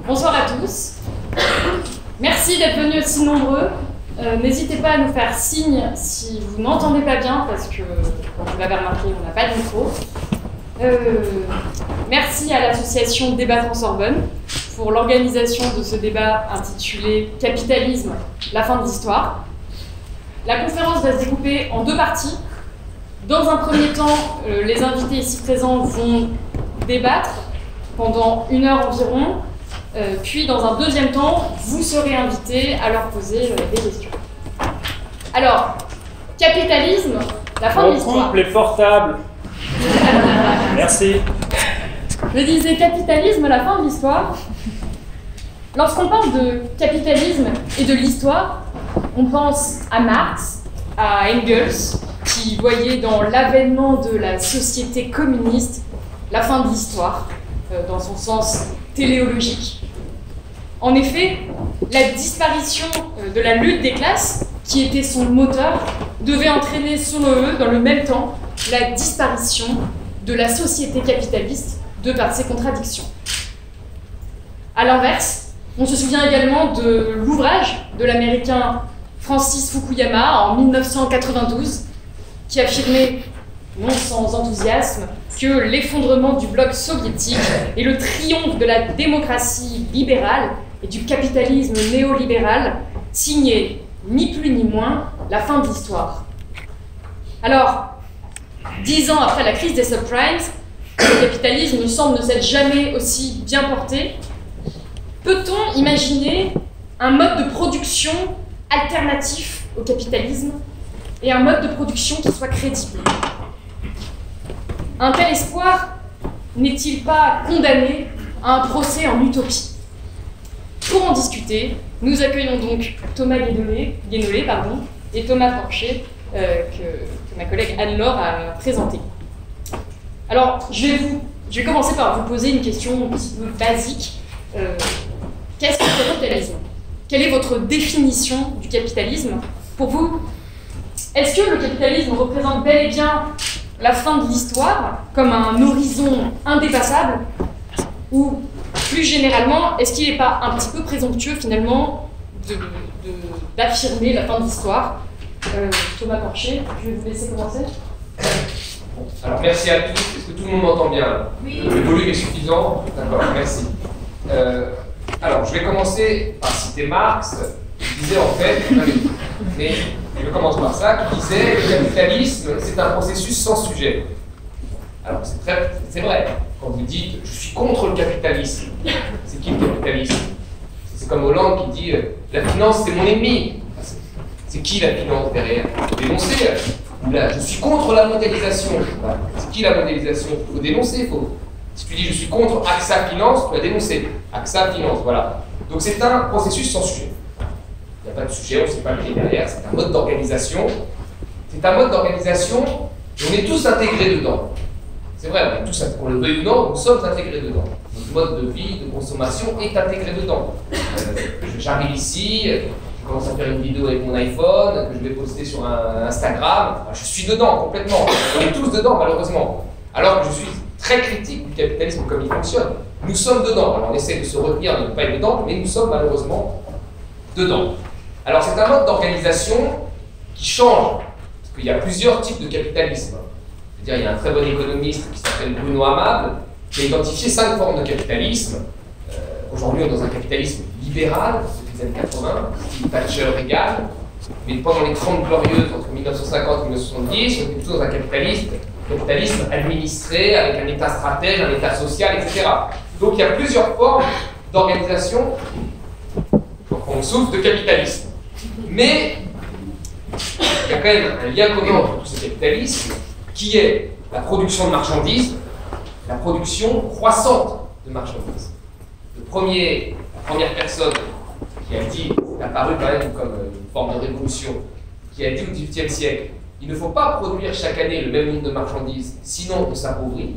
Bonsoir à tous. Merci d'être venus aussi nombreux. N'hésitez pas à nous faire signe si vous n'entendez pas bien, parce que, comme vous l'avez remarqué, on n'a pas de micro. Merci à l'association Débat Trans-Sorbonne pour l'organisation de ce débat intitulé « Capitalisme, la fin de l'histoire ». La conférence va se découper en deux parties. Dans un premier temps, les invités ici présents vont débattre pendant 1 heure environ. Puis, dans un deuxième temps, vous serez invités à leur poser des questions. Alors, capitalisme, la fin de l'histoire. On coupe les portables. Merci. Je disais capitalisme, la fin de l'histoire. Lorsqu'on parle de capitalisme et de l'histoire, on pense à Marx, à Engels, qui voyait dans l'avènement de la société communiste la fin de l'histoire, dans son sens téléologique. En effet, la disparition de la lutte des classes, qui était son moteur, devait entraîner, selon eux, dans le même temps, la disparition de la société capitaliste de par ses contradictions. A l'inverse, on se souvient également de l'ouvrage de l'américain Francis Fukuyama en 1992, qui affirmait, non sans enthousiasme, que l'effondrement du bloc soviétique et le triomphe de la démocratie libérale et du capitalisme néolibéral signaient, ni plus ni moins, la fin de l'histoire. Alors, 10 ans après la crise des subprimes, le capitalisme nous semble ne s'être jamais aussi bien porté. Peut-on imaginer un mode de production alternatif au capitalisme et un mode de production qui soit crédible? Un tel espoir n'est-il pas condamné à un procès en utopie? Pour en discuter, nous accueillons donc Thomas Guénolé et Thomas Porcher, que ma collègue Anne-Laure a présenté. Alors, je vais commencer par vous poser une question un petit peu basique. Qu'est-ce que le capitalisme? Quelle est votre définition du capitalisme? Pour vous, est-ce que le capitalisme représente bel et bien la fin de l'histoire comme un horizon indépassable? Ou, plus généralement, est-ce qu'il n'est pas un petit peu présomptueux, finalement, d'affirmer la fin de l'histoire? Thomas Porcher, je vais vous laisser commencer. Alors, merci à tous. Est-ce que tout le monde m'entend bien? Oui. Le volume est suffisant? D'accord, merci. Alors, je vais commencer par citer Marx, qui disait en fait, mais je commence par ça, qui disait le capitalisme, c'est un processus sans sujet. Alors, c'est vrai. Quand vous dites je suis contre le capitalisme, c'est qui le capitalisme? C'est comme Hollande qui dit la finance c'est mon ennemi. C'est qui la finance derrière? Il faut dénoncer. Ou là, je suis contre la mondialisation. C'est qui la mondialisation? Il faut dénoncer. Si tu dis je suis contre AXA Finance, tu vas dénoncer. AXA Finance, voilà. Donc c'est un processus sans sujet. Il n'y a pas de sujet, on ne sait pas qui est derrière. C'est un mode d'organisation. C'est un mode d'organisation et on est tous intégrés dedans. C'est vrai, on est tous, qu'on le veuille ou non, nous sommes intégrés dedans. Notre mode de vie, de consommation est intégré dedans. J'arrive ici, je commence à faire une vidéo avec mon iPhone, que je vais poster sur Instagram. Je suis dedans complètement. On est tous dedans, malheureusement. Alors que je suis très critique du capitalisme comme il fonctionne. Nous sommes dedans. Alors on essaie de se retenir de ne pas être dedans, mais nous sommes malheureusement dedans. Alors c'est un mode d'organisation qui change, parce qu'il y a plusieurs types de capitalisme. Il y a un très bon économiste qui s'appelle Bruno Amable, qui a identifié 5 formes de capitalisme. Aujourd'hui, on est dans un capitalisme libéral, depuis les années 80, style Thatcher-Reagan, mais pendant les 30 glorieuses, entre 1950 et 1970, on était plutôt dans un capitalisme administré, avec un État stratège, un État social, etc. Donc il y a plusieurs formes d'organisation qu'on souffre de capitalisme. Mais il y a quand même un lien commun entre tous ces capitalismes, qui est la production de marchandises, la production croissante de marchandises. La première personne qui a dit, c'est apparu quand même comme une forme de révolution, qui a dit au XVIIIe siècle, il ne faut pas produire chaque année le même nombre de marchandises, sinon on s'appauvrit.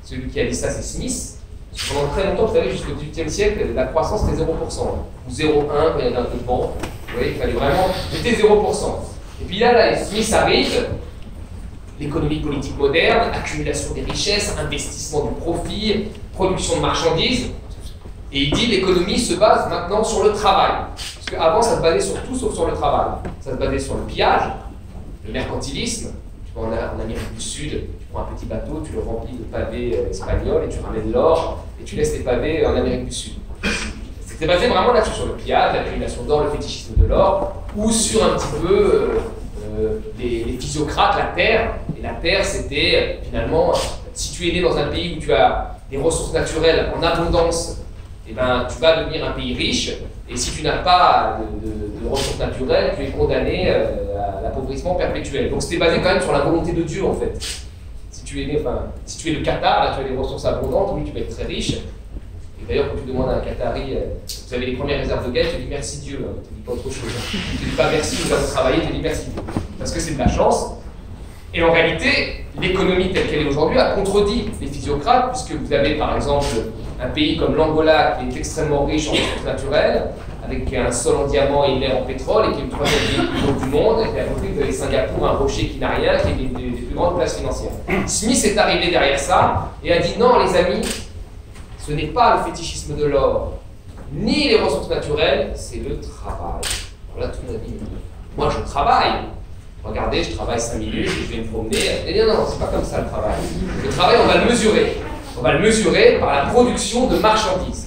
Celui qui a dit ça, c'est Smith. Pendant très longtemps, vous savez, jusqu'au XVIIIe siècle, la croissance était 0%. Ou 0,1 quand il y avait un peu de vent. Vous voyez, il fallait vraiment, c'était 0%. Et puis là, Smith arrive, l'économie politique moderne, accumulation des richesses, investissement du profit, production de marchandises. Et il dit l'économie se base maintenant sur le travail. Parce qu'avant, ça se basait sur tout sauf sur le travail. Ça se basait sur le pillage, le mercantilisme. Tu vas en Amérique du Sud, tu prends un petit bateau, tu le remplis de pavés espagnols et tu ramènes l'or et tu laisses les pavés en Amérique du Sud. C'était basé vraiment là-dessus, sur le pillage, l'accumulation d'or, le fétichisme de l'or, ou sur un petit peu les physiocrates, la terre. Et la terre, c'était finalement, si tu es né dans un pays où tu as des ressources naturelles en abondance, eh ben, tu vas devenir un pays riche. Et si tu n'as pas de ressources naturelles, tu es condamné à l'appauvrissement perpétuel. Donc c'était basé quand même sur la volonté de Dieu en fait. Si tu es né, si tu es le Qatar, là tu as des ressources abondantes, oui tu vas être très riche. Et d'ailleurs quand tu demandes à un Qatari, vous avez les premières réserves de gaz, tu dis merci Dieu, hein, tu ne dis pas autre chose. Tu ne dis pas merci, nous avons travaillé, tu dis merci Dieu. Parce que c'est de la chance. Et en réalité, l'économie telle qu'elle est aujourd'hui a contredit les physiocrates, puisque vous avez par exemple un pays comme l'Angola qui est extrêmement riche en ressources naturelles, avec un sol en diamant et une mer en pétrole, et qui est le troisième pays le plus gros du monde, et puis à côté vous avez Singapour, un rocher qui n'a rien, qui est des plus grandes places financières. Smith est arrivé derrière ça et a dit non les amis, ce n'est pas le fétichisme de l'or, ni les ressources naturelles, c'est le travail. Alors là tout le monde a dit, moi je travaille. Regardez, je travaille 5 minutes, je vais me promener. Et non, c'est pas comme ça le travail. Le travail, on va le mesurer. On va le mesurer par la production de marchandises.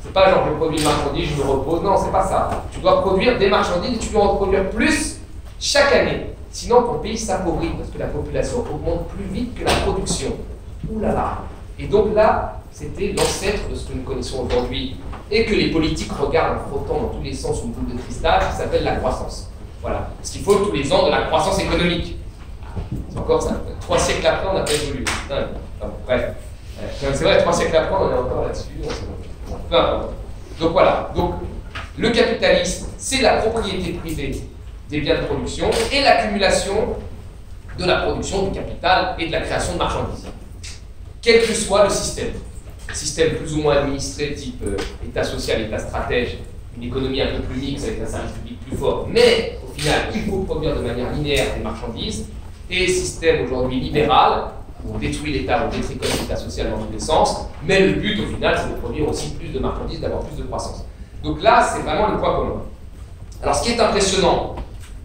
C'est pas genre je produis une marchandise, je me repose. Non, c'est pas ça. Tu dois produire des marchandises et tu dois en produire plus chaque année. Sinon, ton pays s'appauvrit parce que la population augmente plus vite que la production. Ouh là là. Et donc là, c'était l'ancêtre de ce que nous connaissons aujourd'hui et que les politiques regardent en frottant dans tous les sens une boule de cristal qui s'appelle la croissance. Voilà. Parce qu'il faut tous les ans de la croissance économique. C'est encore ça. 3 siècles après, on n'a pas évolué. Enfin, bref. C'est vrai, 3 siècles après, on est encore là-dessus. Peu importe. Donc voilà. Donc, le capitalisme, c'est la propriété privée des biens de production et l'accumulation de la production du capital et de la création de marchandises. Quel que soit le système plus ou moins administré, type État social, État stratège, une économie un peu plus mixte avec un service public plus fort, mais au final, il faut produire de manière linéaire des marchandises, et système aujourd'hui libéral, où on détruit l'État, on détricote l'État social dans tous les sens, mais le but au final, c'est de produire aussi plus de marchandises, d'avoir plus de croissance. Donc là, c'est vraiment le point commun. Alors ce qui est impressionnant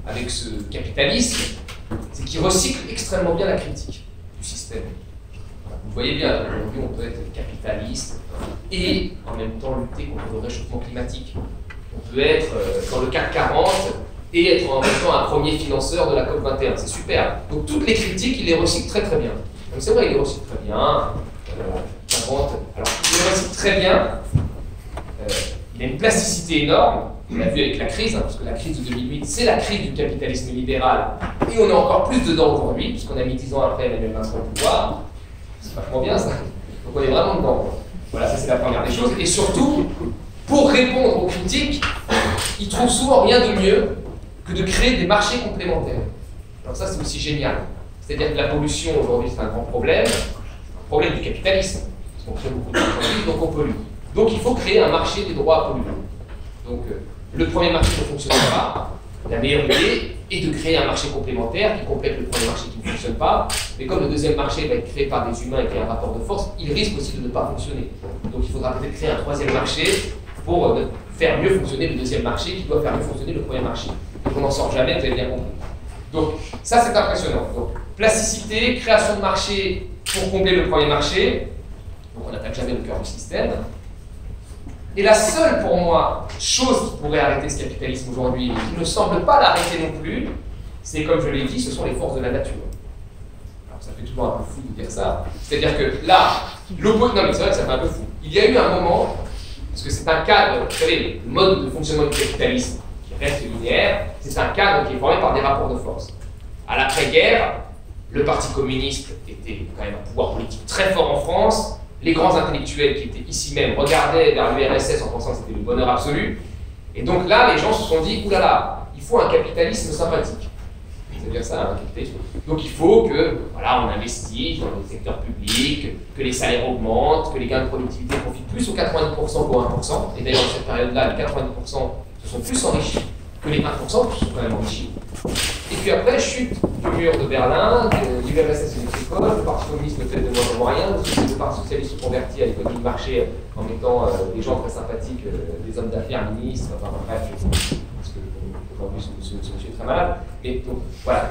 avec ce capitalisme, c'est qu'il recycle extrêmement bien la critique du système. Vous voyez bien, aujourd'hui on peut être capitaliste et en même temps lutter contre le réchauffement climatique. On peut être dans le CAC 40 et être en même temps un premier financeur de la COP21. C'est super. Donc toutes les critiques, il les recycle très très bien. Donc c'est vrai, il les recycle très bien. Alors, il les recycle très bien. Il a une plasticité énorme. On l'a vu avec la crise, hein, parce que la crise de 2008, c'est la crise du capitalisme libéral. Et on est encore plus dedans aujourd'hui, puisqu'on a mis 10 ans après Emmanuel Macron au pouvoir. C'est vachement bien ça. Donc on est vraiment dedans. Voilà, ça c'est la première des choses. Et surtout, pour répondre aux critiques, ils trouvent souvent rien de mieux que de créer des marchés complémentaires. Alors ça c'est aussi génial. C'est-à-dire que la pollution aujourd'hui c'est un grand problème du capitalisme. Parce qu'on crée beaucoup de marchandises, donc on pollue. Donc il faut créer un marché des droits à polluer. Donc le premier marché ne fonctionne pas. La meilleure idée est de créer un marché complémentaire qui complète le premier marché qui ne fonctionne pas. Mais comme le deuxième marché va être créé par des humains et qu'il y a un rapport de force, il risque aussi de ne pas fonctionner. Donc il faudra peut-être créer un troisième marché pour faire mieux fonctionner le deuxième marché qui doit faire mieux fonctionner le premier marché. Donc on n'en sort jamais, vous avez bien compris. Donc ça c'est impressionnant. Donc plasticité, création de marché pour combler le premier marché. Donc on n'attaque jamais le cœur du système. Et la seule, pour moi, chose qui pourrait arrêter ce capitalisme aujourd'hui, et qui ne semble pas l'arrêter non plus, c'est, comme je l'ai dit, ce sont les forces de la nature. Alors ça fait toujours un peu fou de dire ça. C'est-à-dire que là, non mais c'est vrai que ça fait un peu fou. Il y a eu un moment, parce que c'est un cadre, vous savez, le mode de fonctionnement du capitalisme qui reste linéaire, c'est un cadre qui est formé par des rapports de force. À l'après-guerre, le Parti communiste était quand même un pouvoir politique très fort en France. Les grands intellectuels qui étaient ici même regardaient vers l'URSS en pensant que c'était le bonheur absolu. Et donc là, les gens se sont dit, oulala, il faut un capitalisme sympathique. C'est-à-dire ça, un capitalisme. Donc il faut que, voilà, on investisse dans le secteur public, que les salaires augmentent, que les gains de productivité profitent plus aux 90% qu'aux 1%. Et d'ailleurs, dans cette période-là, les 90% se sont plus enrichis que les 1% qui sont quand même enrichis. Et puis après, chute du mur de Berlin, l'URSS est l'école, le Parti communiste ne fait de moins en moins rien, le Parti socialiste se convertit à l'économie de marché en mettant des gens très sympathiques, des hommes d'affaires, ministres, enfin bref, parce que aujourd'hui ce monsieur est très malade. Mais donc, voilà,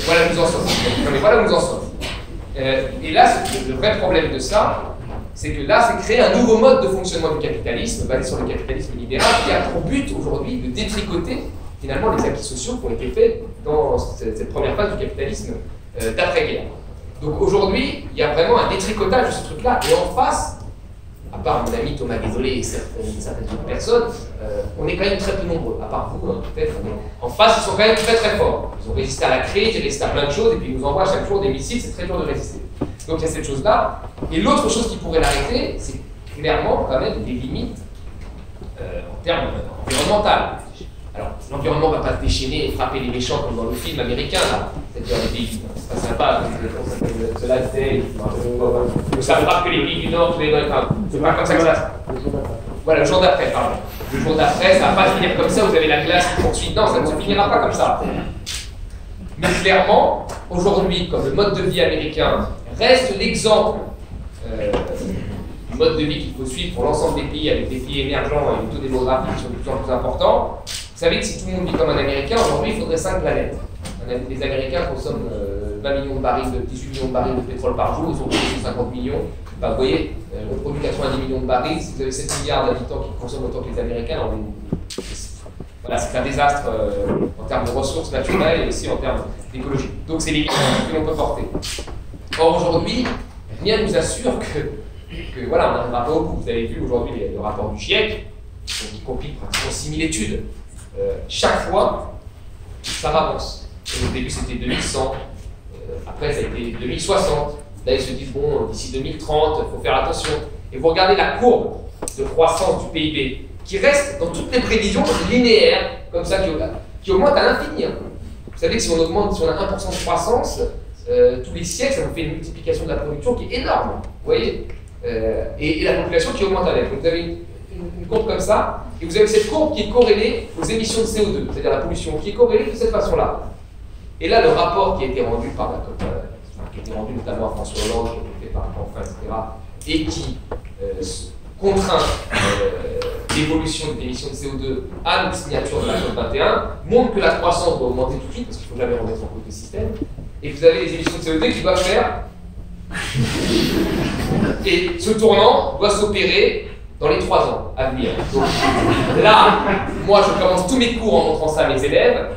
voilà où nous en sommes. Non, mais voilà où nous en sommes. Et là, le vrai problème de ça, c'est que là, c'est créer un nouveau mode de fonctionnement du capitalisme, basé sur le capitalisme libéral, qui a pour but aujourd'hui de détricoter finalement les acquis sociaux qui ont été faits dans cette première phase du capitalisme d'après-guerre. Donc aujourd'hui, il y a vraiment un détricotage de ce truc-là, et en face, à part mon ami Thomas Guézolé et certaines autres personnes, on est quand même très peu nombreux, à part vous, hein, peut-être, mais en face, ils sont quand même très très forts. Ils ont résisté à la crise, ils ont résisté à plein de choses, et puis ils nous envoient chaque jour des missiles, c'est très dur de résister. Donc il y a cette chose-là. Et l'autre chose qui pourrait l'arrêter, c'est clairement quand même des limites en termes environnementaux. Alors, l'environnement ne va pas se déchaîner et frapper les méchants comme dans le film américain, là. C'est-à-dire les pays, c'est pas sympa, cela c'est, ça frappe que les pays du Nord, tous les enfin, c'est pas comme ça que ça. Voilà, le jour d'après, pardon. Le jour d'après, ça ne va pas finir comme ça, vous avez la glace qui poursuit. Non, ça ne se finira pas comme ça. Mais clairement, aujourd'hui, comme le mode de vie américain reste l'exemple du mode de vie qu'il faut suivre pour l'ensemble des pays, avec des pays émergents et des taux démographiques qui sont de plus en plus importants, vous savez que si tout le monde vit comme un Américain, aujourd'hui il faudrait 5 planètes. Les Américains consomment 20 millions de barils, 18 millions de barils de pétrole par jour, ils ont produit 50 millions. Bah, vous voyez, on produit 90 millions de barils, si vous avez 7 milliards d'habitants qui consomment autant que les Américains, voilà, c'est un désastre en termes de ressources naturelles et aussi en termes d'écologie. Donc c'est les limites que l'on peut porter. Or aujourd'hui, rien ne nous assure que voilà, on n'arrivera pas au bout. Vous avez vu aujourd'hui le rapport du GIEC, qui complique pratiquement 6000 études. Chaque fois, ça avance. Au début, c'était 2100, après, ça a été 2060. Là, ils se disent, bon, d'ici 2030, il faut faire attention. Et vous regardez la courbe de croissance du PIB, qui reste dans toutes les prévisions linéaires, comme ça, qui augmente à l'infini. Vous savez que si on a 1% de croissance, tous les siècles, ça nous fait une multiplication de la production qui est énorme. Vous voyez et la population qui augmente avec. Donc vous avez une courbe comme ça, et vous avez cette courbe qui est corrélée aux émissions de CO2, c'est-à-dire la pollution, qui est corrélée de cette façon-là. Et là, le rapport qui a été rendu par la COP, qui a été rendu notamment à François Hollande, qui a été fait par Canfin, etc., et qui contraint l'évolution des émissions de CO2 à une signature de la COP 21, montre que la croissance doit augmenter tout de suite, parce qu'il ne faut jamais remettre en cause le système, et vous avez les émissions de CO2 qui doivent faire. Et ce tournant doit s'opérer dans les 3 ans à venir. Donc là, moi je commence tous mes cours en montrant ça à mes élèves,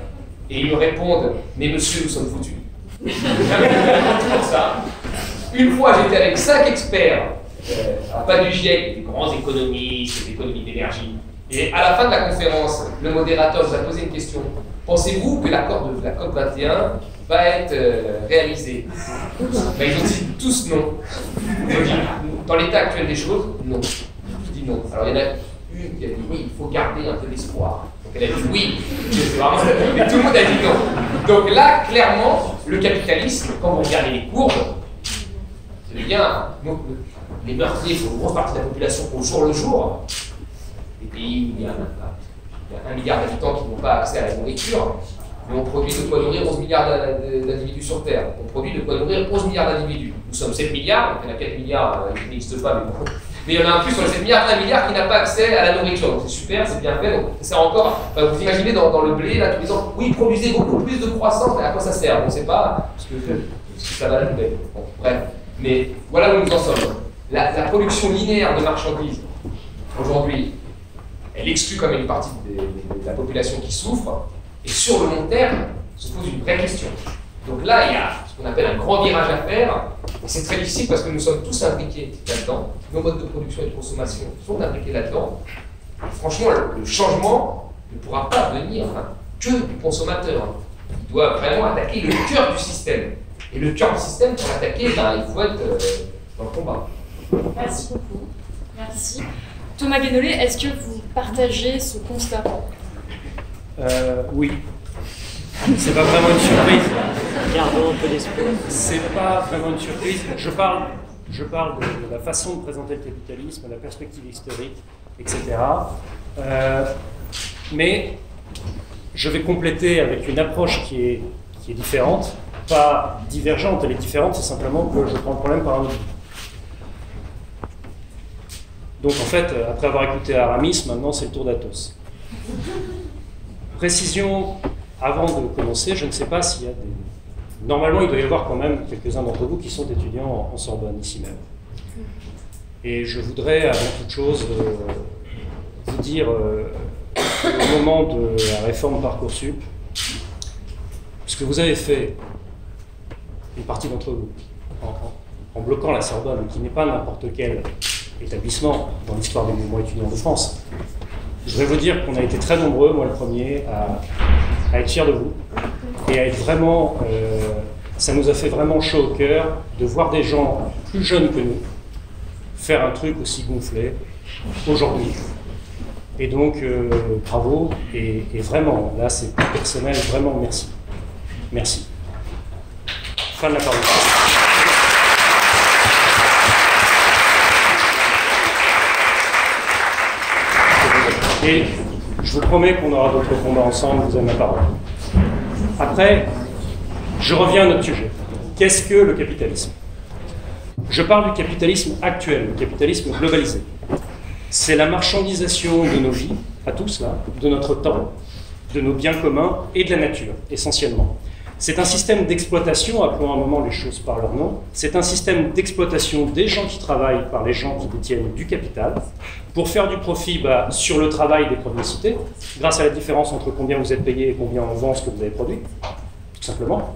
et ils me répondent, mais monsieur, nous sommes foutus. Pour ça. Une fois, j'étais avec 5 experts, pas du GIEC, des grands économistes, d'économie d'énergie. Et à la fin de la conférence, le modérateur nous a posé une question. Pensez-vous que l'accord de la COP 21 va être réalisé? Ben, ils ont dit tous non. Ils ont dit, dans l'état actuel des choses, non. Je dis non. Alors il y en a une qui a dit oui, il faut garder un peu d'espoir. Donc elle a dit oui, mais tout le monde a dit non. Donc là, clairement, le capitalisme, quand vous regardez les courbes, c'est bien, donc, les meurtriers font une grosse partie de la population au jour le jour. Les pays où il y a 1 milliard d'habitants qui n'ont pas accès à la nourriture, mais on produit de quoi nourrir 11 milliards d'individus sur Terre. On produit de quoi nourrir 11 milliards d'individus. Nous sommes 7 milliards, donc il y en a 4 milliards qui n'existent pas, mais bon. Mais il y en a un plus sur les 7 milliards, 1 milliard qui n'a pas accès à la nourriture. Donc c'est super, c'est bien fait. Donc ça sert encore. Enfin, vous imaginez dans le blé, là, tous les ans, oui, produisez beaucoup plus de croissance, mais à quoi ça sert? On ne sait pas, parce que ça va à la poubelle. Bon, bref. Mais voilà où nous en sommes. La production linéaire de marchandises, aujourd'hui, elle exclut quand même une partie de la population qui souffre, et sur le long terme, se pose une vraie question. Donc là, il y a ce qu'on appelle un grand virage à faire, et c'est très difficile parce que nous sommes tous imbriqués là-dedans, nos modes de production et de consommation sont imbriqués là-dedans. Franchement, le changement ne pourra pas venir que du consommateur. Il doit vraiment attaquer le cœur du système. Et le cœur du système, pour l'attaquer, il faut être dans le combat. Merci beaucoup. Merci. Thomas Guénolé, est-ce que vous partagez ce constat? Oui. C'est pas vraiment une surprise. Gardons un peu d'espoir. C'est pas vraiment une surprise. Je parle de la façon de présenter le capitalisme, la perspective historique, etc. Mais je vais compléter avec une approche qui est différente. pas divergente, elle est différente, c'est simplement que je prends le problème par un autre bout. Donc en fait, après avoir écouté Aramis, maintenant c'est le tour d'Athos. Précision, avant de commencer, je ne sais pas s'il y a des... Normalement, il doit y avoir quand même quelques-uns d'entre vous qui sont étudiants en Sorbonne, ici même. Et je voudrais, avant toute chose, vous dire, au moment de la réforme Parcoursup, ce que vous avez fait, une partie d'entre vous, en bloquant la Sorbonne, qui n'est pas n'importe quel établissement dans l'histoire des mouvements étudiants de France, je voudrais vous dire qu'on a été très nombreux, moi le premier, à être fiers de vous et à être vraiment... ça nous a fait vraiment chaud au cœur de voir des gens plus jeunes que nous faire un truc aussi gonflé aujourd'hui. Et donc, bravo, et vraiment, là c'est personnel, vraiment merci. Merci. Fin de la parole. Et je vous promets qu'on aura d'autres combats ensemble, vous avez ma parole. Après, je reviens à notre sujet. Qu'est-ce que le capitalisme? Je parle du capitalisme actuel, le capitalisme globalisé. C'est la marchandisation de nos vies, à tous là, de notre temps, de nos biens communs et de la nature, essentiellement. C'est un système d'exploitation, appelons un moment les choses par leur nom, c'est un système d'exploitation des gens qui travaillent par les gens qui détiennent du capital, pour faire du profit sur le travail des produits cités, grâce à la différence entre combien vous êtes payé et combien on vend ce que vous avez produit, tout simplement.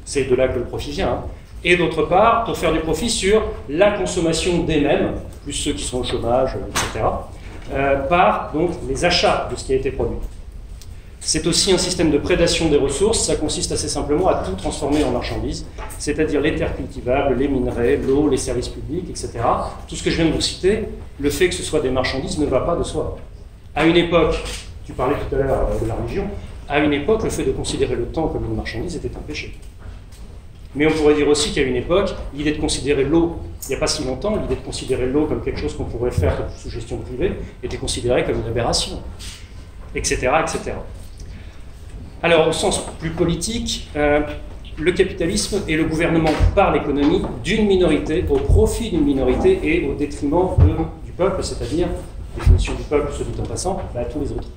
C'est de là que le profit vient. Hein. Et d'autre part, pour faire du profit sur la consommation des mêmes, plus ceux qui sont au chômage, etc., par donc, les achats de ce qui a été produit. C'est aussi un système de prédation des ressources, ça consiste assez simplement à tout transformer en marchandises, c'est-à-dire les terres cultivables, les minerais, l'eau, les services publics, etc. Tout ce que je viens de vous citer, le fait que ce soit des marchandises ne va pas de soi. À une époque, tu parlais tout à l'heure de la religion, à une époque, le fait de considérer le temps comme une marchandise était un péché. Mais on pourrait dire aussi qu'à une époque, l'idée de considérer l'eau, il n'y a pas si longtemps, l'idée de considérer l'eau comme quelque chose qu'on pourrait faire sous gestion privée était considérée comme une aberration, etc., etc. Alors, au sens plus politique, le capitalisme est le gouvernement par l'économie d'une minorité, au profit d'une minorité et au détriment du peuple, c'est-à-dire, définition du peuple, se dit en passant, tous les autres,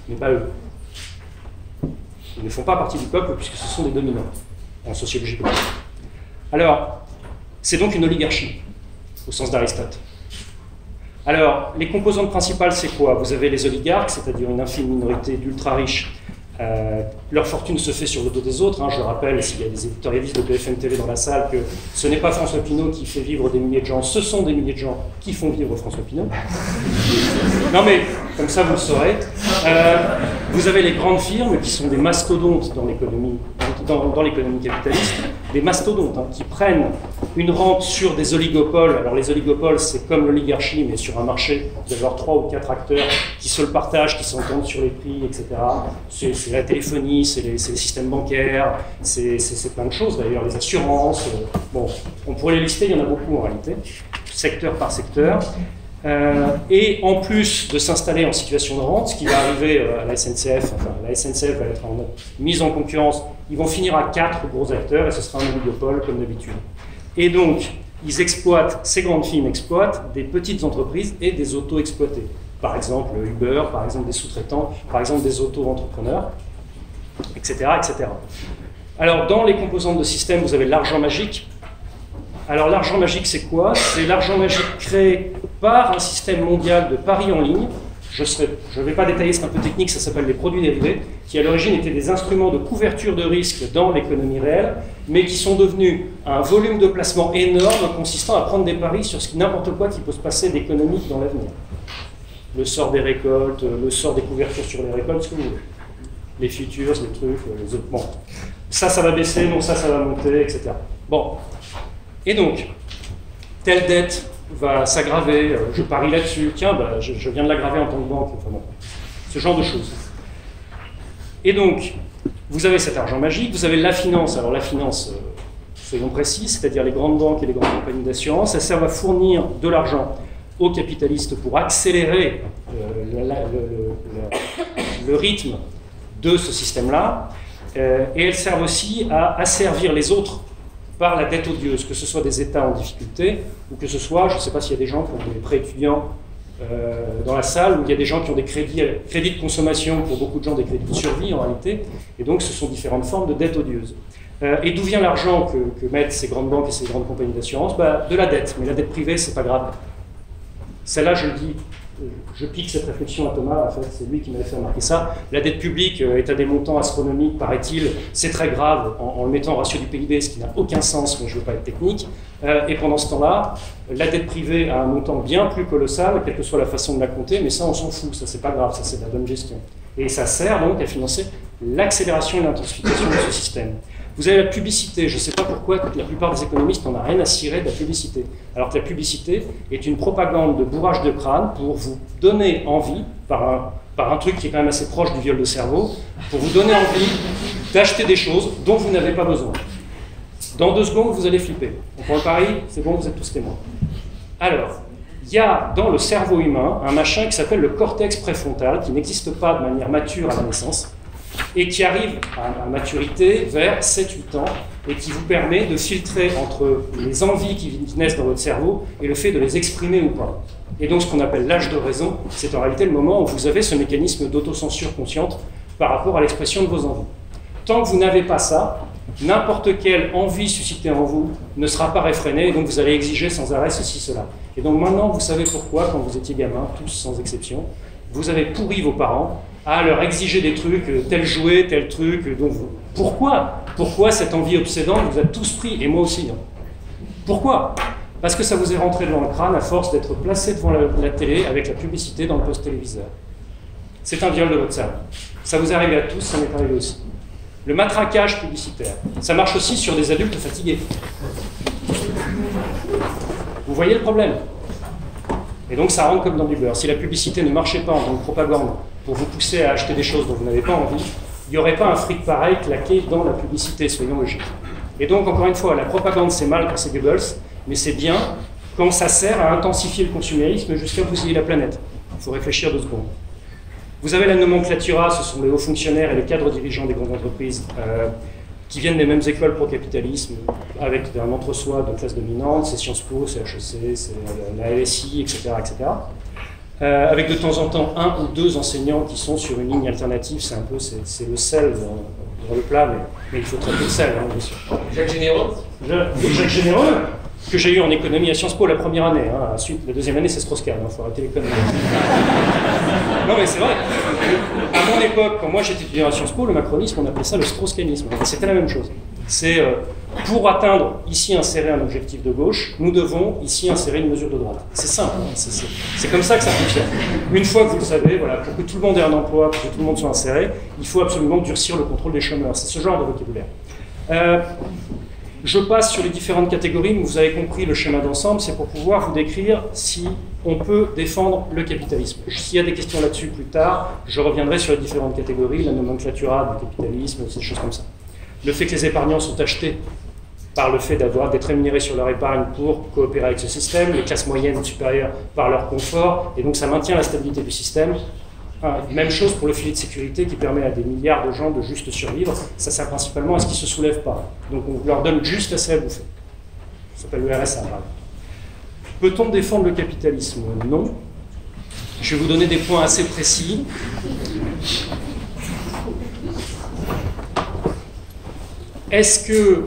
mais pas eux. Ils ne font pas partie du peuple puisque ce sont des dominants, en sociologie politique. Alors, c'est donc une oligarchie, au sens d'Aristote. Alors, les composantes principales, c'est quoi? Vous avez les oligarques, c'est-à-dire une infime minorité d'ultra-riches. Leur fortune se fait sur le dos des autres. Hein. Je rappelle, s'il y a des éditorialistes de BFM TV dans la salle, que ce n'est pas François Pinault qui fait vivre des milliers de gens, ce sont des milliers de gens qui font vivre François Pinault. Non mais, comme ça vous le saurez. Vous avez les grandes firmes qui sont des mastodontes dans l'économie capitaliste, des mastodontes qui prennent une rente sur des oligopoles. Alors les oligopoles, c'est comme l'oligarchie, mais sur un marché, vous allez avoir 3 ou 4 acteurs qui se le partagent, qui s'entendent sur les prix, etc. C'est la téléphonie, c'est les systèmes bancaires, c'est plein de choses d'ailleurs, les assurances. Bon, on pourrait les lister, il y en a beaucoup en réalité, secteur par secteur. Et en plus de s'installer en situation de rente, ce qui va arriver à la SNCF, enfin la SNCF va être mise en concurrence, ils vont finir à 4 gros acteurs et ce sera un oligopole comme d'habitude. Et donc, ces grandes firmes exploitent des petites entreprises et des auto-exploités. Par exemple Uber, par exemple des sous-traitants, par exemple des auto-entrepreneurs, etc., etc. Alors, dans les composantes de système, vous avez l'argent magique. Alors, l'argent magique, c'est quoi? C'est l'argent magique créé par un système mondial de paris en ligne. Je ne vais pas détailler, c'est un peu technique, ça s'appelle les produits dérivés, qui à l'origine étaient des instruments de couverture de risque dans l'économie réelle, mais qui sont devenus un volume de placement énorme consistant à prendre des paris sur n'importe quoi qui peut se passer d'économique dans l'avenir. Le sort des récoltes, le sort des couvertures sur les récoltes, ce que vous voulez. Les futures, les trucs, les autres. Bon, ça va baisser, non, ça va monter, etc. Bon. Et donc, telle dette va s'aggraver, je parie là-dessus, tiens, je viens de l'aggraver en tant que banque, enfin bon, ce genre de choses. Et donc, vous avez cet argent magique, vous avez la finance. Alors la finance, soyons précis, c'est-à-dire les grandes banques et les grandes compagnies d'assurance, elles servent à fournir de l'argent aux capitalistes pour accélérer le rythme de ce système-là. et elles servent aussi à asservir les autres par la dette odieuse, que ce soit des États en difficulté, ou que ce soit, je ne sais pas s'il y a des gens qui ont des prêts étudiants dans la salle, où il y a des gens qui ont des crédits de consommation, pour beaucoup de gens des crédits de survie en réalité, et donc ce sont différentes formes de dette odieuse. Et d'où vient l'argent que mettent ces grandes banques et ces grandes compagnies d'assurance? De la dette, mais la dette privée, c'est pas grave. Celle-là, je le dis, je pique cette réflexion à Thomas, en fait, c'est lui qui m'avait fait remarquer ça. La dette publique est à des montants astronomiques, paraît-il, c'est très grave en le mettant au ratio du PIB, ce qui n'a aucun sens, mais je ne veux pas être technique. Et pendant ce temps-là, la dette privée a un montant bien plus colossal, quelle que soit la façon de la compter, mais ça on s'en fout, ça c'est pas grave, ça c'est de la bonne gestion. Et ça sert donc à financer l'accélération et l'intensification de ce système. Vous avez la publicité, je ne sais pas pourquoi la plupart des économistes n'en ont rien à cirer de la publicité. Alors que la publicité est une propagande de bourrage de crâne pour vous donner envie, par un truc qui est quand même assez proche du viol de cerveau, pour vous donner envie d'acheter des choses dont vous n'avez pas besoin. Dans 2 secondes, vous allez flipper. On prend le pari, c'est bon, vous êtes tous témoins. Alors, il y a dans le cerveau humain un machin qui s'appelle le cortex préfrontal, qui n'existe pas de manière mature à la naissance, et qui arrive à maturité vers 7-8 ans, et qui vous permet de filtrer entre les envies qui naissent dans votre cerveau et le fait de les exprimer ou pas. Et donc ce qu'on appelle l'âge de raison, c'est en réalité le moment où vous avez ce mécanisme d'autocensure consciente par rapport à l'expression de vos envies. Tant que vous n'avez pas ça, n'importe quelle envie suscitée en vous ne sera pas réfrénée, et donc vous allez exiger sans arrêt ceci, cela. Et donc maintenant, vous savez pourquoi, quand vous étiez gamin, tous sans exception, vous avez pourri vos parents à leur exiger des trucs, tel jouet, tel truc, donc vous... Pourquoi cette envie obsédante vous a tous pris, et moi aussi. Hein. Pourquoi? Parce que ça vous est rentré dans le crâne à force d'être placé devant la télé avec la publicité dans le poste téléviseur. C'est un viol de votre cerveau. Ça vous arrive à tous, ça m'est arrivé aussi. Le matraquage publicitaire, ça marche aussi sur des adultes fatigués. Vous voyez le problème? Et donc ça rentre comme dans du beurre. Si la publicité ne marchait pas en tant que propagande pour vous pousser à acheter des choses dont vous n'avez pas envie, il n'y aurait pas un fric pareil claqué dans la publicité, soyons logiques. Et donc, encore une fois, la propagande, c'est mal quand c'est Goebbels, mais c'est bien quand ça sert à intensifier le consumérisme jusqu'à bousiller la planète. Il faut réfléchir 2 secondes. Vous avez la nomenclatura, ce sont les hauts fonctionnaires et les cadres dirigeants des grandes entreprises qui viennent des mêmes écoles pro-capitalisme, avec un entre-soi de classe dominante, c'est Sciences Po, c'est HEC, c'est la LSI, etc. etc. Avec de temps en temps 1 ou 2 enseignants qui sont sur une ligne alternative, c'est un peu c'est le sel dans le plat, mais il faut très peu de sel, hein, bien sûr. Jacques Généreux Jacques Généreux, que j'ai eu en économie à Sciences Po la première année. Hein. Ensuite, la deuxième année, c'est Strauss-Kahn, il faut arrêter l'économie. Non, mais c'est vrai. À mon époque, quand moi j'étais étudiant à Sciences Po, le macronisme, on appelait ça le strauss-kahnisme. C'était la même chose. C'est pour atteindre, ici insérer un objectif de gauche, nous devons ici insérer une mesure de droite. C'est simple, hein. C'est comme ça que ça fonctionne. Une fois que vous le savez, voilà, pour que tout le monde ait un emploi, pour que tout le monde soit inséré, il faut absolument durcir le contrôle des chômeurs. C'est ce genre de vocabulaire. Je passe sur les différentes catégories, mais vous avez compris le schéma d'ensemble, c'est pour pouvoir vous décrire si on peut défendre le capitalisme. S'il y a des questions là-dessus plus tard, je reviendrai sur les différentes catégories, la nomenclatura du capitalisme, ces choses comme ça. Le fait que les épargnants sont achetés par le fait d'être rémunérés sur leur épargne pour coopérer avec ce système, les classes moyennes supérieures par leur confort, et donc ça maintient la stabilité du système. Même chose pour le filet de sécurité qui permet à des milliards de gens de juste survivre. Ça sert principalement à ce qu'ils ne se soulèvent pas. Donc on leur donne juste assez à bouffer. Ça s'appelle le RSA. Peut-on défendre le capitalisme? Non. Je vais vous donner des points assez précis. Est-ce que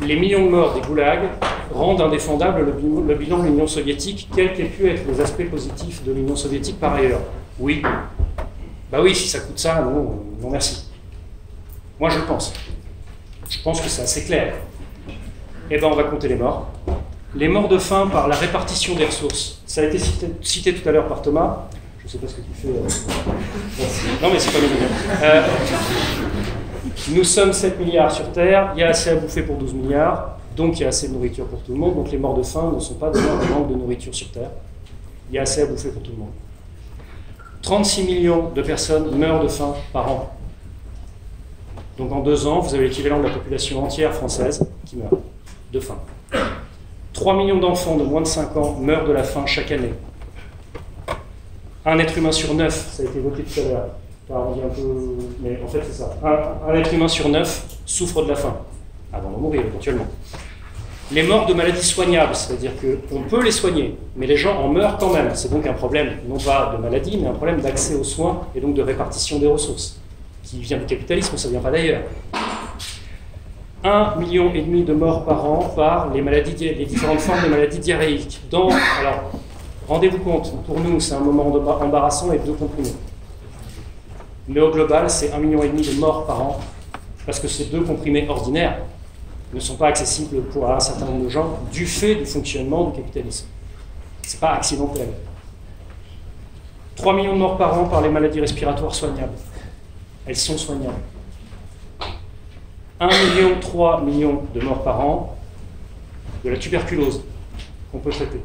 les millions de morts des goulags rendent indéfendable le bilan de l'Union soviétique, quels qu'aient pu être les aspects positifs de l'Union soviétique par ailleurs? Oui. Bah oui, si ça coûte ça, non, non merci. Moi je le pense. Je pense que c'est assez clair. Eh bien on va compter les morts. Les morts de faim par la répartition des ressources. Ça a été cité tout à l'heure par Thomas. Je ne sais pas ce que tu fais. Non mais c'est pas le même. Nous sommes 7 milliards sur Terre, il y a assez à bouffer pour 12 milliards, donc il y a assez de nourriture pour tout le monde, donc les morts de faim ne sont pas de manque de nourriture sur Terre. Il y a assez à bouffer pour tout le monde. 36 millions de personnes meurent de faim par an. Donc en 2 ans, vous avez l'équivalent de la population entière française qui meurt de faim. 3 millions d'enfants de moins de 5 ans meurent de la faim chaque année. Un être humain sur 9, ça a été évoqué tout à l'heure, Ça arrondit un peu, mais en fait c'est ça. Un être humain sur 9 souffre de la faim, avant de mourir éventuellement. Les morts de maladies soignables, c'est-à-dire qu'on peut les soigner, mais les gens en meurent quand même. C'est donc un problème, non pas de maladie, mais un problème d'accès aux soins et donc de répartition des ressources, qui vient du capitalisme, ça ne vient pas d'ailleurs. 1,5 million de morts par an par les différentes formes de maladies diarrhéiques. Alors, rendez-vous compte, pour nous, c'est un moment embarrassant avec 2 comprimés. Mais au global, c'est 1,5 million de morts par an, parce que ces 2 comprimés ordinaires ne sont pas accessibles pour un certain nombre de gens du fait du fonctionnement du capitalisme. Ce n'est pas accidentel. 3 millions de morts par an par les maladies respiratoires soignables. Elles sont soignables. 1,3 million de morts par an de la tuberculose qu'on peut traiter.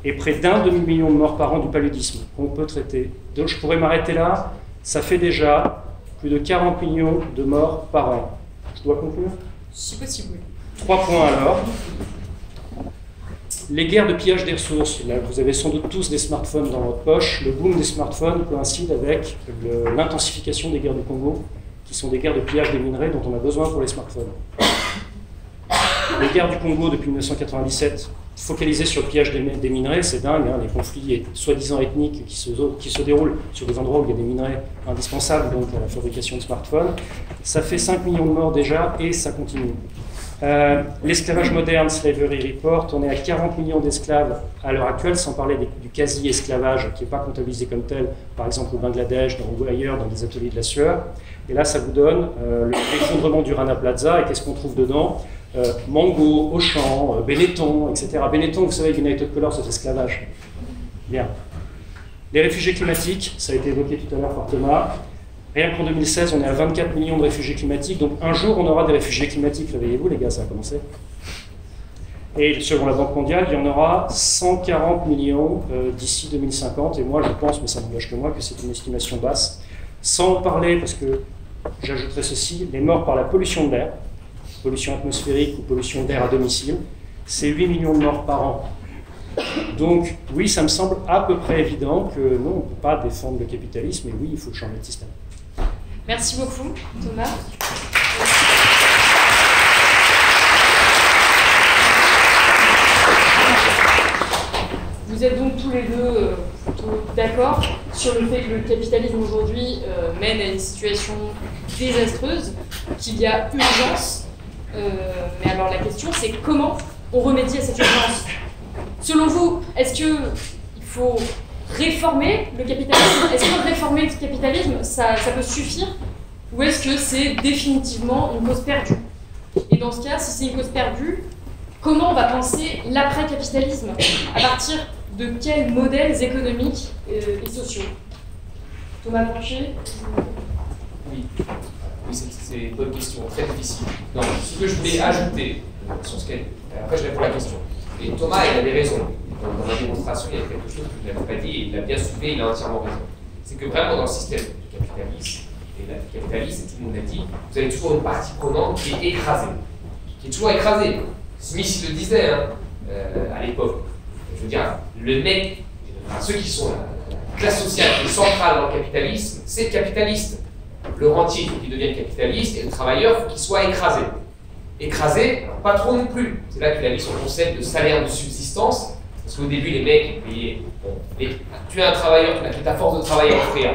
Et près d'1 demi-million de morts par an du paludisme qu'on peut traiter. Donc je pourrais m'arrêter là, ça fait déjà plus de 40 millions de morts par an. Je dois conclure ? Si possible, oui. 3 points alors. Les guerres de pillage des ressources. Là, vous avez sans doute tous des smartphones dans votre poche. Le boom des smartphones coïncide avec l'intensification des guerres du Congo, qui sont des guerres de pillage des minerais dont on a besoin pour les smartphones. Les guerres du Congo depuis 1997, focalisées sur le pillage des minerais, c'est dingue, hein, les conflits soi-disant ethniques qui se déroulent sur des endroits où il y a des minerais indispensables donc, à la fabrication de smartphones. Ça fait 5 millions de morts déjà et ça continue. L'esclavage moderne, Slavery Report, on est à 40 millions d'esclaves à l'heure actuelle, sans parler du quasi-esclavage qui n'est pas comptabilisé comme tel, par exemple au Bangladesh ou ailleurs dans des ateliers de la sueur. Et là, ça vous donne l'effondrement du Rana Plaza, et qu'est-ce qu'on trouve dedans ? Mango, Auchan, Benetton, etc. Benetton, vous savez, United Colors, c'est l'esclavage. Bien. Les réfugiés climatiques, ça a été évoqué tout à l'heure par Thomas. Rien qu'en 2016, on est à 24 millions de réfugiés climatiques, donc un jour, on aura des réfugiés climatiques. Réveillez-vous, les gars, ça a commencé. Et selon la Banque mondiale, il y en aura 140 millions d'ici 2050, et moi, je pense, mais ça n'engage que moi, que c'est une estimation basse. Sans parler, parce que j'ajouterai ceci, les morts par la pollution de l'air, pollution atmosphérique ou pollution d'air à domicile, c'est 8 millions de morts par an. Donc oui, ça me semble à peu près évident que non, on ne peut pas défendre le capitalisme, et oui, il faut changer de système. Merci beaucoup, Thomas. Vous êtes donc tous les deux plutôt d'accord sur le fait que le capitalisme aujourd'hui mène à une situation désastreuse, qu'il y a urgence. Mais alors la question, c'est comment on remédie à cette urgence ? Selon vous, est-ce qu'il faut réformer le capitalisme ? Est-ce que réformer le capitalisme, ça peut suffire ? Ou est-ce que c'est définitivement une cause perdue ? Et dans ce cas, si c'est une cause perdue, comment on va penser l'après-capitalisme ? À partir de quels modèles économiques et sociaux ? Thomas Blanchet ? Oui, c'est une bonne question, très difficile. Donc, ce que je voulais ajouter sur ce qu'elle... Après, je réponds à la question. Et Thomas, il avait raison. Dans la démonstration, il y a quelque chose que je n'avais pas dit, et il a bien soulevé, il a entièrement raison. C'est que vraiment, dans le système du capitalisme, et le capitalisme, tout le monde l'a dit, vous avez toujours une partie prenante qui est écrasée. Qui est toujours écrasée. Smith le disait hein, à l'époque. Je veux dire, le mec, enfin, ceux qui sont la classe sociale qui est centrale dans le capitalisme, c'est le capitaliste. Le rentier, il faut qu'il devienne capitaliste, et le travailleur, il faut qu'il soit écrasé. Écrasé, pas trop non plus. C'est là qu'il a mis son concept de salaire de subsistance, parce qu'au début, les mecs, ils payaient. Bon, tu es un travailleur, tu n'as que ta force de travail à offrir.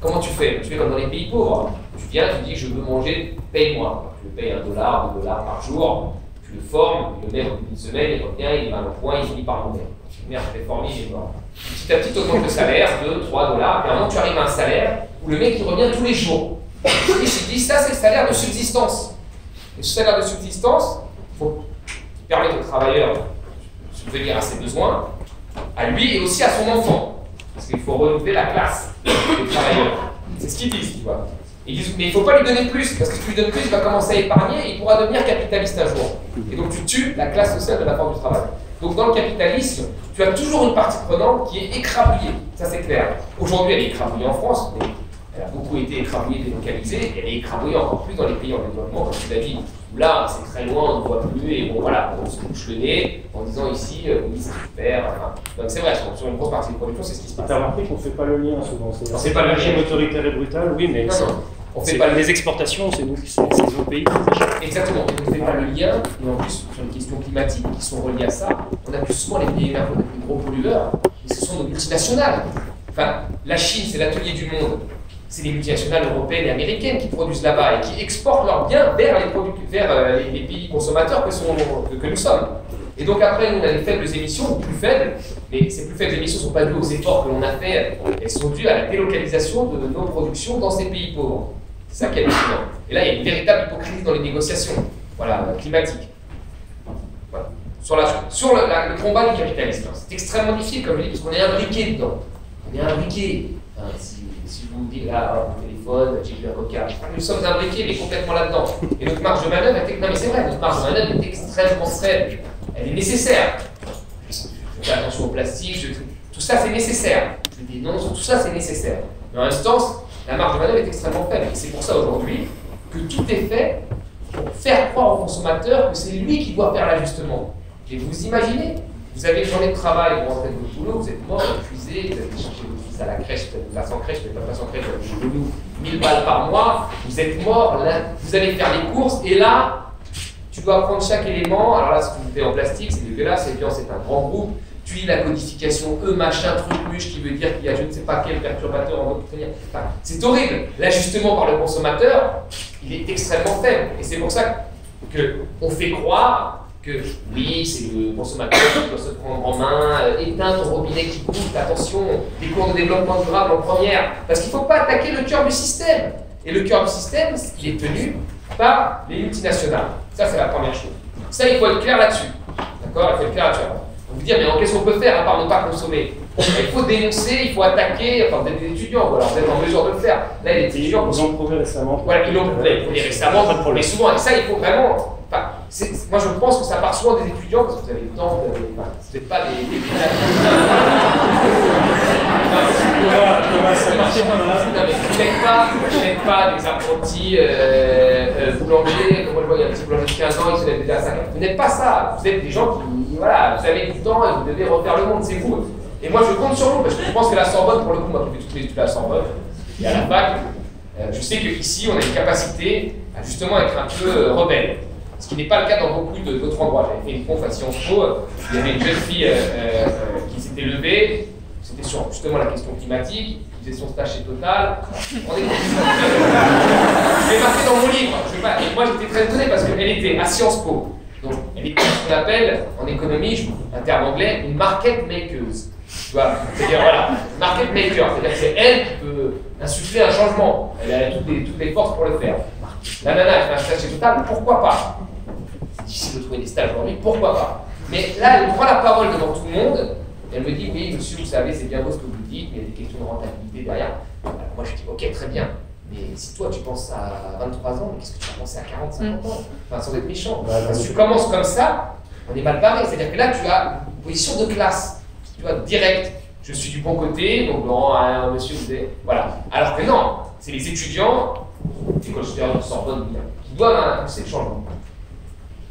Comment tu fais ? Tu fais comme dans les pays pauvres. Tu viens, tu dis, je veux manger, paye-moi. Tu le payes $1, $2 par jour, tu le formes, le mec, au bout d'une semaine, il revient, il va à un point, il finit par mourir. Merde, je l'ai formé, il est mort. Petit à petit, tu augmentes le salaire, $2, $3, et à un moment, tu arrives à un salaire où le mec, il revient tous les jours. Et il se dit, ça, c'est le salaire de subsistance. Et ce salaire de subsistance, il permet au travailleur de subvenir à ses besoins, à lui et aussi à son enfant. Parce qu'il faut renouveler la classe des travailleurs. C'est ce qu'ils disent, tu vois. Ils disent, mais il ne faut pas lui donner plus, parce que si tu lui donnes plus, il va commencer à épargner et il pourra devenir capitaliste un jour. Et donc tu tues la classe sociale de la force du travail. Donc dans le capitalisme, tu as toujours une partie prenante qui est écrabouillée. Ça c'est clair. Aujourd'hui, elle est écrabouillée en France, mais elle a beaucoup été écrabouillée, délocalisée, et elle est écrabouillée encore plus dans les pays en développement, comme tu l'as dit, où là, c'est très loin, on ne voit plus, et bon, voilà, on se couche le nez en disant ici, oui, c'est super. Enfin, donc c'est vrai, sur une grosse partie des productions, c'est ce qui se passe. Tu as remarqué qu'on ne fait pas le lien souvent. C'est pas le lien autoritaire et brutal, oui, mais on fait pas les exportations, c'est nous, c'est nos pays qui les achètent. Exactement, on ne fait pas le lien, et en plus, sur les questions climatiques qui sont reliées à ça, on a plus souvent les pays émergents les plus gros pollueurs, mais ce sont nos multinationales. Enfin, la Chine, c'est l'atelier du monde. C'est les multinationales européennes et américaines qui produisent là-bas et qui exportent leurs biens vers les pays consommateurs que nous sommes. Et donc après, nous, on a des faibles émissions, ou plus faibles, mais ces plus faibles émissions ne sont pas dues aux efforts que l'on a fait, elles sont dues à la délocalisation de nos productions dans ces pays pauvres. C'est ça qui est hallucinant. Et là, il y a une véritable hypocrisie dans les négociations climatiques. Voilà. Sur le combat du capitalisme, c'est extrêmement difficile, comme je dis, parce qu'on est imbriqué dedans. On est imbriqué. Enfin, si vous me dites là, mon téléphone, j'ai bu un coca, nous sommes imbriqués, mais complètement là-dedans. Et notre marge de manœuvre est, non mais c'est vrai, notre marge de manœuvre est extrêmement faible. Elle est nécessaire. Je fais attention au plastique, tout ça c'est nécessaire. Je dénonce, tout ça c'est nécessaire. Mais en instance, la marge de manœuvre est extrêmement faible. Et c'est pour ça aujourd'hui que tout est fait pour faire croire au consommateur que c'est lui qui doit faire l'ajustement. Et vous imaginez, vous avez une journée de travail, vous rentrez de votre boulot, vous êtes mort, épuisé, vous allez chercher votre fils à la crèche, peut-être pas sans crèche, peut-être pas sans crèche, vous avez 1000 balles par mois, vous êtes mort, là, vous allez faire les courses, et là, tu dois prendre chaque élément. Alors là, ce que vous faites en plastique, c'est dégueulasse, et bien c'est un grand groupe. Tu lis la codification, machin, truc, muche, qui veut dire qu'il y a je ne sais pas quel perturbateur endocrinien. Enfin, c'est horrible. L'ajustement par le consommateur, il est extrêmement faible. Et c'est pour ça qu'on fait croire que oui, c'est le consommateur qui doit se prendre en main, éteins ton robinet qui coule, attention, des cours de développement durable en première. Parce qu'il ne faut pas attaquer le cœur du système. Et le cœur du système, il est tenu par les multinationales. Ça, c'est la première chose. Ça, il faut être clair là-dessus. D'accord? Il faut être clair là-dessus. On vous dire, mais qu'est-ce qu'on peut faire à part ne pas consommer? Il faut dénoncer, il faut attaquer, enfin, vous êtes des étudiants, voilà, vous êtes en mesure de le faire. Là, les étudiants. Ils ont prouvé récemment. Voilà, ils l'ont prouvé récemment, mais souvent, et ça, il faut vraiment. Enfin, moi, je pense que ça part souvent des étudiants, parce que vous avez le temps, vous n'êtes pas des vous n'êtes pas des apprentis boulangers, comme moi je vois, il y a un petit boulanger de 15 ans, il se lève déjà à 5 ans. Vous n'êtes pas ça, vous êtes des gens qui, voilà, vous avez du temps et vous devez refaire le monde, c'est vous. Et moi je compte sur vous, parce que je pense que la Sorbonne, pour le coup, moi j'ai fait toutes les études à la Sorbonne, et à la fac, je sais qu'ici on a une capacité à justement être un peu rebelle. Ce qui n'est pas le cas dans beaucoup d'autres endroits. J'avais fait une conf à Sciences Po, il y avait une jeune fille qui s'était levée, c'était sur justement la question climatique, qui faisait son stage chez Total. Je l'ai marqué dans mon livre, et moi j'étais très étonné parce qu'elle était à Sciences Po. Donc elle était ce qu'on appelle en économie, un terme anglais, une market maker. Tu vois, c'est-à-dire voilà, market maker, c'est-à-dire que c'est elle qui peut insuffler un changement. Elle a toutes les forces pour le faire. La nana, elle fait un stage chez Total, pourquoi pas? C'est difficile de trouver des stages aujourd'hui, pourquoi pas? Mais là, elle prend la parole devant tout le monde, et elle me dit, oui, monsieur, vous savez, c'est bien beau ce que vous dites, mais il y a des questions de rentabilité derrière. Alors moi, je dis, ok, très bien, mais si toi, tu penses à 23 ans, mais qu'est-ce que tu vas penser à 40, 50 ans? Enfin, sans être méchant. Si tu commences comme ça, on est mal barré. C'est-à-dire que là, tu as une position de classe, tu vois, direct. Je suis du bon côté, donc Laurent, monsieur, vous êtes... Voilà. Alors que non, c'est les étudiants, l'école supérieure de Sorbonne, qui doivent impulser le changement.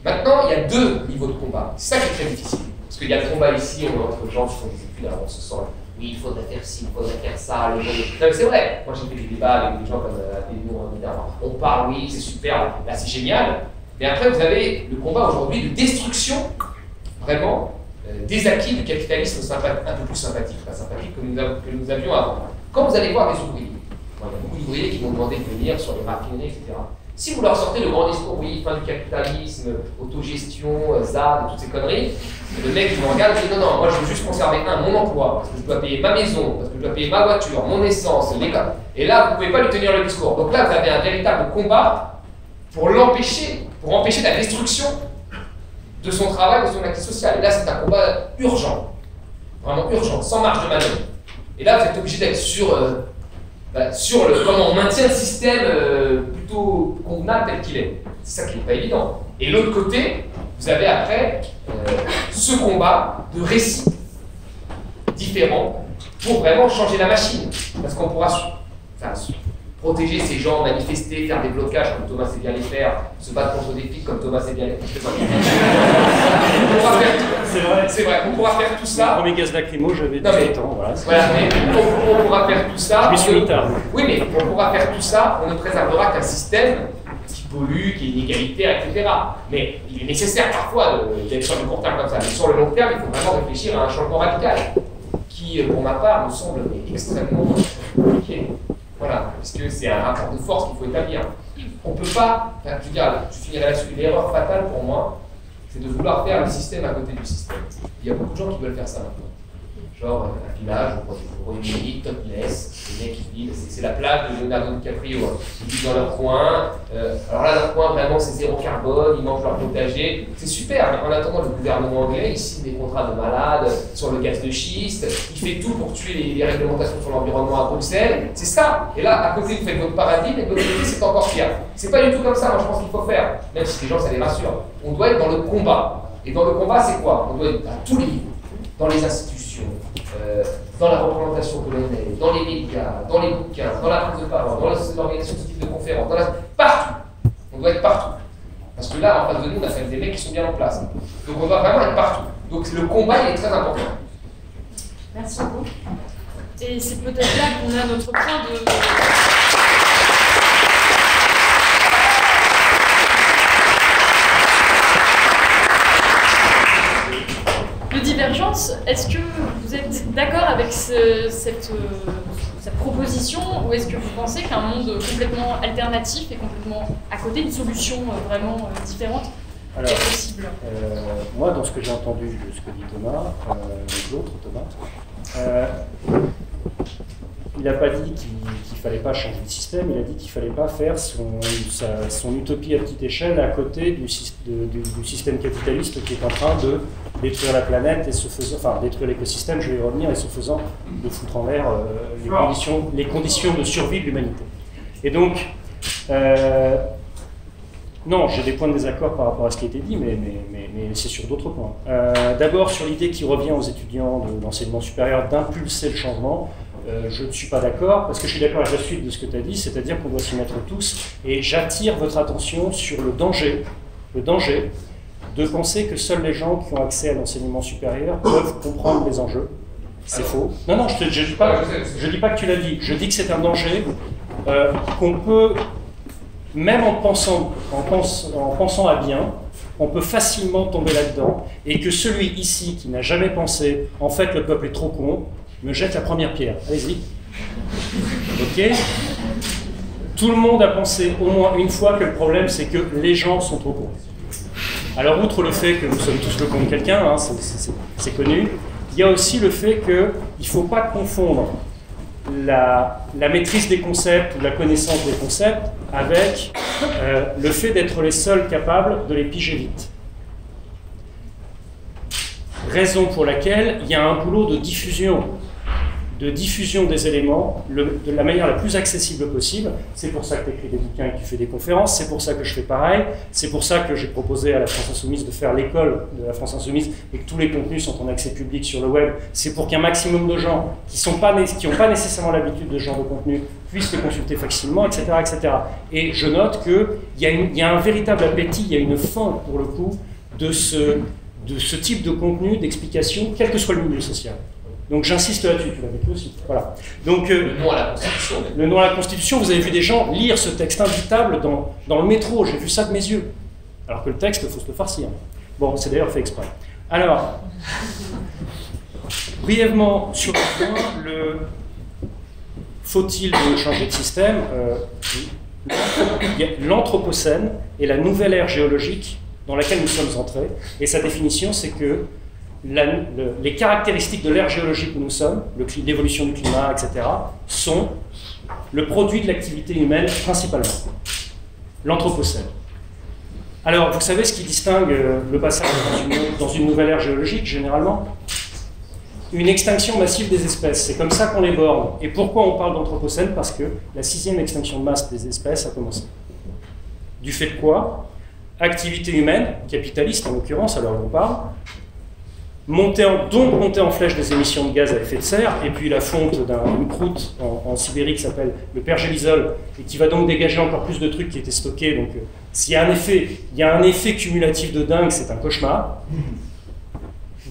Maintenant, il y a deux niveaux de combat. C'est ça qui est très difficile. Parce qu'il y a le combat ici, on est entre gens qui font des études, alors on se sent, oui, il faudrait faire ci, il faudrait faire ça. Non, mais c'est vrai. Moi, j'ai fait des débats avec des gens comme on parle, oui, c'est super, là, c'est génial. Mais après, vous avez le combat aujourd'hui de destruction, vraiment, des acquis du capitalisme un peu plus sympathique, pas sympathique, que nous avions avant. Quand vous allez voir des ouvriers, il y a beaucoup d'ouvriers qui vont demander de venir sur les raffineries, etc. Si vous leur sortez le grand discours, oui, fin du capitalisme, autogestion, ZAD, toutes ces conneries, le mec il me regarde et dit non, moi je veux juste conserver mon emploi, parce que je dois payer ma maison, parce que je dois payer ma voiture, mon essence, l'école. Et là, vous ne pouvez pas lui tenir le discours. Donc là, vous avez un véritable combat pour l'empêcher, pour empêcher la destruction de son travail, de son acquis social. Et là, c'est un combat urgent, vraiment urgent, sans marge de manœuvre. Et là, vous êtes obligé d'être sur comment on maintient le système plutôt convenable tel qu'il est. C'est ça qui n'est pas évident. Et l'autre côté, vous avez après ce combat de récits différents pour vraiment changer la machine. Parce qu'on pourra, protéger ces gens, manifester, faire des blocages comme Thomas sait bien les faire, se battre contre des flics comme Thomas sait bien les faire. C'est vrai, on pourra faire tout ça. Le premier gaz lacrymo, j'avais 17 ans, voilà. Voilà, mais on pourra faire tout ça. Je me suis mis tard. Oui, mais on pourra faire tout ça, on ne préservera qu'un système qui pollue, qui est inégalitaire, etc. Mais il est nécessaire parfois d'être sur le court terme comme ça. Mais sur le long terme, il faut vraiment réfléchir à un changement radical qui, pour ma part, me semble extrêmement compliqué. Voilà, parce que c'est un rapport de force qu'il faut établir. On ne peut pas, enfin, je finirai là-dessus, l'erreur fatale pour moi, c'est de vouloir faire le système à côté du système. Il y a beaucoup de gens qui veulent faire ça maintenant. Genre, un village, au Royaume-Uni, topless, les mecs qui vivent, c'est la plage de Leonardo DiCaprio. Ils vivent dans leur coin. Alors là, leur coin, vraiment, c'est zéro carbone, ils mangent leur potager. C'est super, mais en attendant, le gouvernement anglais, il signe des contrats de malades sur le gaz de schiste, il fait tout pour tuer les réglementations sur l'environnement à Bruxelles. C'est ça. Et là, à côté, vous faites votre paradigme, et de l'autre côté, c'est encore pire. C'est pas du tout comme ça, moi, je pense qu'il faut faire. Même si les gens, ça les rassure. On doit être dans le combat. Et dans le combat, c'est quoi? On doit être à tous les niveaux. Dans les institutions, dans la représentation coloniale, dans les médias, dans les bouquins, dans la prise de parole, dans l'organisation de ce type de conférences, partout. On doit être partout. Parce que là, en face de nous, on a quand même des mecs qui sont bien en place. Donc on doit vraiment être partout. Donc le combat, il est très important. Merci beaucoup. Et c'est peut-être là qu'on a notre point de... divergence. Est-ce que vous êtes d'accord avec cette proposition, ou est-ce que vous pensez qu'un monde complètement alternatif et complètement à côté, une solution vraiment différente est possible? Moi, dans ce que j'ai entendu de ce que dit Thomas, l'autre Thomas, il n'a pas dit qu'il ne fallait pas changer de système, il a dit qu'il ne fallait pas faire son utopie à petite échelle à côté du système capitaliste qui est en train de détruire la planète et détruire l'écosystème, je vais y revenir, et se faisant de foutre en l'air les conditions de survie de l'humanité. Et donc, non, j'ai des points de désaccord par rapport à ce qui a été dit, mais c'est sur d'autres points. D'abord, sur l'idée qui revient aux étudiants de l'enseignement supérieur d'impulser le changement, je ne suis pas d'accord, parce que je suis d'accord avec la suite de ce que tu as dit, c'est-à-dire qu'on doit s'y mettre tous, et j'attire votre attention sur le danger de penser que seuls les gens qui ont accès à l'enseignement supérieur peuvent comprendre les enjeux. C'est faux. Non, je ne dis pas que tu l'as dit, je dis que c'est un danger qu'on peut, même en pensant à bien, on peut facilement tomber là-dedans, et que celui ici qui n'a jamais pensé, en fait le peuple est trop con, me jette la première pierre. Allez-y. Ok? Tout le monde a pensé au moins une fois que le problème, c'est que les gens sont trop cons. Alors, outre le fait que nous sommes tous le con de quelqu'un, hein, c'est connu, il y a aussi le fait qu'il ne faut pas confondre la maîtrise des concepts ou la connaissance des concepts avec le fait d'être les seuls capables de les piger vite. Raison pour laquelle il y a un boulot de diffusion des éléments de la manière la plus accessible possible. C'est pour ça que tu écris des bouquins et que tu fais des conférences, c'est pour ça que je fais pareil, c'est pour ça que j'ai proposé à la France Insoumise de faire l'école de la France Insoumise et que tous les contenus sont en accès public sur le web. C'est pour qu'un maximum de gens qui n'ont pas nécessairement l'habitude de ce genre de contenu puissent les consulter facilement, etc. etc. Et je note qu'il y a un véritable appétit, il y a une faim pour le coup de ce type de contenu, d'explication, quel que soit le milieu social. Donc j'insiste là-dessus, tu l'avais fait aussi. Voilà. Donc, le nom à la Constitution. Le nom à la Constitution, vous avez vu des gens lire ce texte invitable dans le métro, j'ai vu ça de mes yeux. Alors que le texte, il faut se le farcir. Bon, c'est d'ailleurs fait exprès. Alors, brièvement, sur le point, faut-il changer de système? L'Anthropocène est la nouvelle ère géologique dans laquelle nous sommes entrés, et sa définition, c'est que les caractéristiques de l'ère géologique où nous sommes, l'évolution du climat, etc., sont le produit de l'activité humaine principalement, l'Anthropocène. Alors, vous savez ce qui distingue le passage dans une nouvelle ère géologique, généralement? Une extinction massive des espèces, c'est comme ça qu'on les borne. Et pourquoi on parle d'Anthropocène? Parce que la 6e extinction de masse des espèces a commencé. Du fait de quoi? Activité humaine, capitaliste en l'occurrence, alors on parle, monter en flèche des émissions de gaz à effet de serre, et puis la fonte d'une croûte en Sibérie qui s'appelle le pergélisol, et qui va donc dégager encore plus de trucs qui étaient stockés. Donc s'il y a un effet cumulatif de dingue, c'est un cauchemar.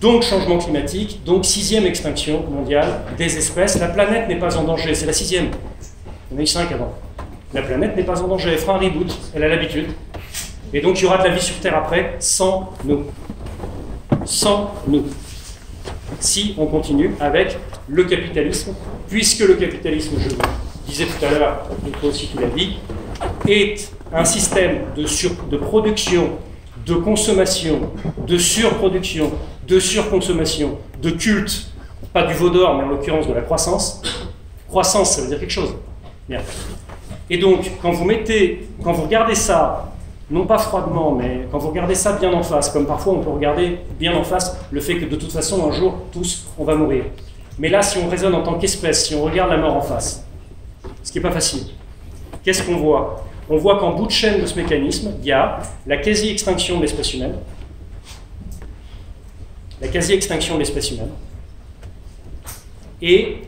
Donc changement climatique, donc 6e extinction mondiale des espèces. La planète n'est pas en danger, c'est la 6e. Il y en a eu 5 avant. La planète n'est pas en danger, elle fera un reboot, elle a l'habitude. Et donc il y aura de la vie sur Terre après, sans nous. Sans nous. Si on continue avec le capitalisme, puisque le capitalisme, je vous disais tout à l'heure, et toi aussi tu l'as dit, est un système de production, de consommation, de surproduction, de surconsommation, de culte, pas du veau d'or, mais en l'occurrence de la croissance. Croissance, ça veut dire quelque chose. Bien. Et donc, quand vous regardez ça, non pas froidement, mais quand vous regardez ça bien en face, comme parfois on peut regarder bien en face le fait que de toute façon, un jour, tous, on va mourir. Mais là, si on raisonne en tant qu'espèce, si on regarde la mort en face, ce qui n'est pas facile, qu'est-ce qu'on voit? On voit qu'en bout de chaîne de ce mécanisme, il y a la quasi-extinction de l'espèce humaine, et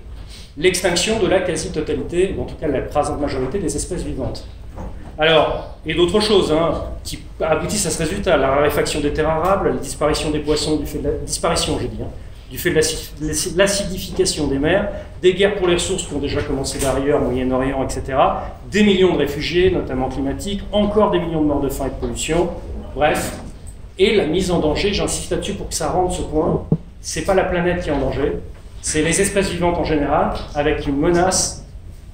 l'extinction de la quasi-totalité, ou en tout cas la l'écrasante majorité des espèces vivantes. Alors, et d'autres choses qui aboutissent à ce résultat, la raréfaction des terres arables, la disparition des poissons du fait de de l'acidification des mers, des guerres pour les ressources qui ont déjà commencé d'ailleurs, Moyen-Orient, etc., des millions de réfugiés, notamment climatiques, encore des millions de morts de faim et de pollution, bref, et la mise en danger, j'insiste là-dessus pour que ça rende ce point, c'est pas la planète qui est en danger, c'est les espèces vivantes en général, avec une menace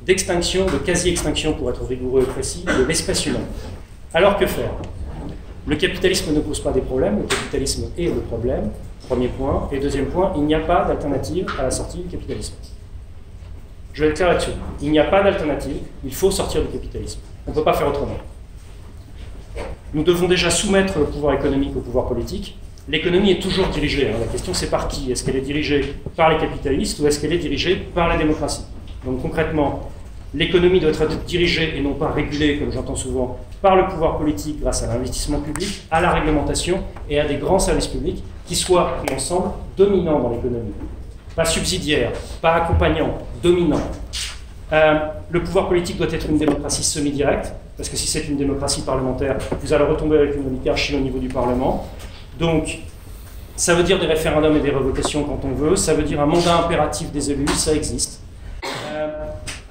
d'extinction, de quasi-extinction pour être rigoureux et précis, de l'espèce humaine. Alors que faire? Le capitalisme ne pose pas des problèmes, le capitalisme est le problème, premier point. Et deuxième point, il n'y a pas d'alternative à la sortie du capitalisme. Je vais être clair là-dessus. Il n'y a pas d'alternative, il faut sortir du capitalisme. On ne peut pas faire autrement. Nous devons déjà soumettre le pouvoir économique au pouvoir politique. L'économie est toujours dirigée. La question c'est par qui? Est-ce qu'elle est dirigée par les capitalistes ou est-ce qu'elle est dirigée par la démocratie? Donc concrètement, l'économie doit être dirigée et non pas régulée, comme j'entends souvent, par le pouvoir politique grâce à l'investissement public, à la réglementation et à des grands services publics qui soient, ensemble, dominants dans l'économie. Pas subsidiaires, pas accompagnants, dominants. Le pouvoir politique doit être une démocratie semi-directe, parce que si c'est une démocratie parlementaire, vous allez retomber avec une oligarchie au niveau du Parlement. Donc, ça veut dire des référendums et des révocations quand on veut, ça veut dire un mandat impératif des élus, ça existe.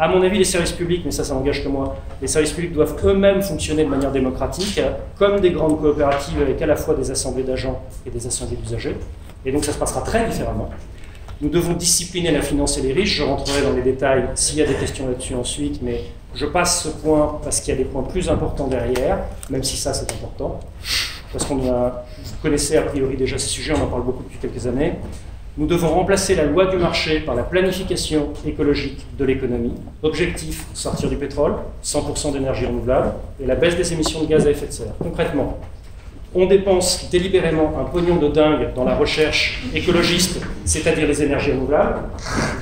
À mon avis, les services publics, mais ça n'engage que moi, les services publics doivent eux-mêmes fonctionner de manière démocratique, comme des grandes coopératives avec à la fois des assemblées d'agents et des assemblées d'usagers. Et donc ça se passera très différemment. Nous devons discipliner la finance et les riches. Je rentrerai dans les détails s'il y a des questions là-dessus ensuite, mais je passe ce point parce qu'il y a des points plus importants derrière, même si ça c'est important. Parce vous connaissez a priori déjà ces sujets, on en parle beaucoup depuis quelques années. Nous devons remplacer la loi du marché par la planification écologique de l'économie. Objectif, sortir du pétrole, 100% d'énergie renouvelable, et la baisse des émissions de gaz à effet de serre. Concrètement, on dépense délibérément un pognon de dingue dans la recherche écologiste, c'est-à-dire les énergies renouvelables.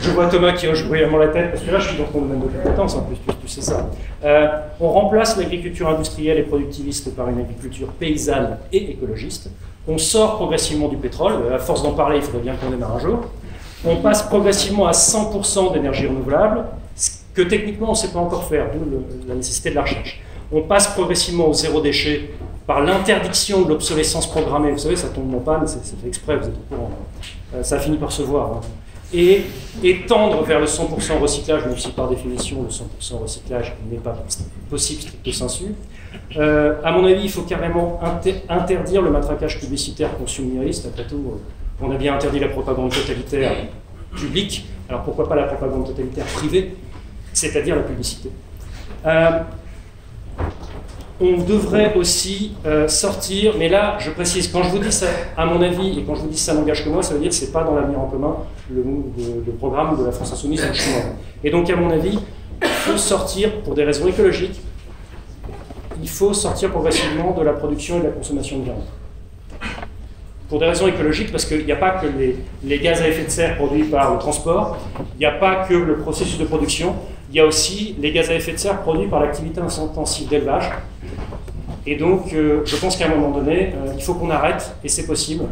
Je vois Thomas qui hoche bruyamment la tête, parce que là je suis dans ton domaine de compétence, en plus, tu sais ça. On remplace l'agriculture industrielle et productiviste par une agriculture paysanne et écologiste. On sort progressivement du pétrole, à force d'en parler, il faudrait bien qu'on démarre un jour. On passe progressivement à 100% d'énergie renouvelable, ce que techniquement on ne sait pas encore faire, d'où la nécessité de la recherche. On passe progressivement au zéro déchet par l'interdiction de l'obsolescence programmée. Vous savez, ça tombe en panne, c'est fait exprès, vous êtes au courant. Ça finit par se voir. Et tendre vers le 100% recyclage, même si par définition le 100% recyclage n'est pas possible stricto sensu. À mon avis, il faut carrément interdire le matraquage publicitaire consumériste. Après tout, on a bien interdit la propagande totalitaire publique, alors pourquoi pas la propagande totalitaire privée, c'est-à-dire la publicité. On devrait aussi sortir, mais là, je précise, quand je vous dis ça, à mon avis, et quand je vous dis ça n'engage que moi, ça veut dire que ce n'est pas dans l'avenir en commun le programme de la France Insoumise ou le chemin. Et donc, à mon avis, il faut sortir, pour des raisons écologiques, il faut sortir progressivement de la production et de la consommation de viande. Pour des raisons écologiques, parce qu'il n'y a pas que les gaz à effet de serre produits par le transport, il n'y a pas que le processus de production, il y a aussi les gaz à effet de serre produits par l'activité intensive d'élevage. Et donc, je pense qu'à un moment donné, il faut qu'on arrête, et c'est possible,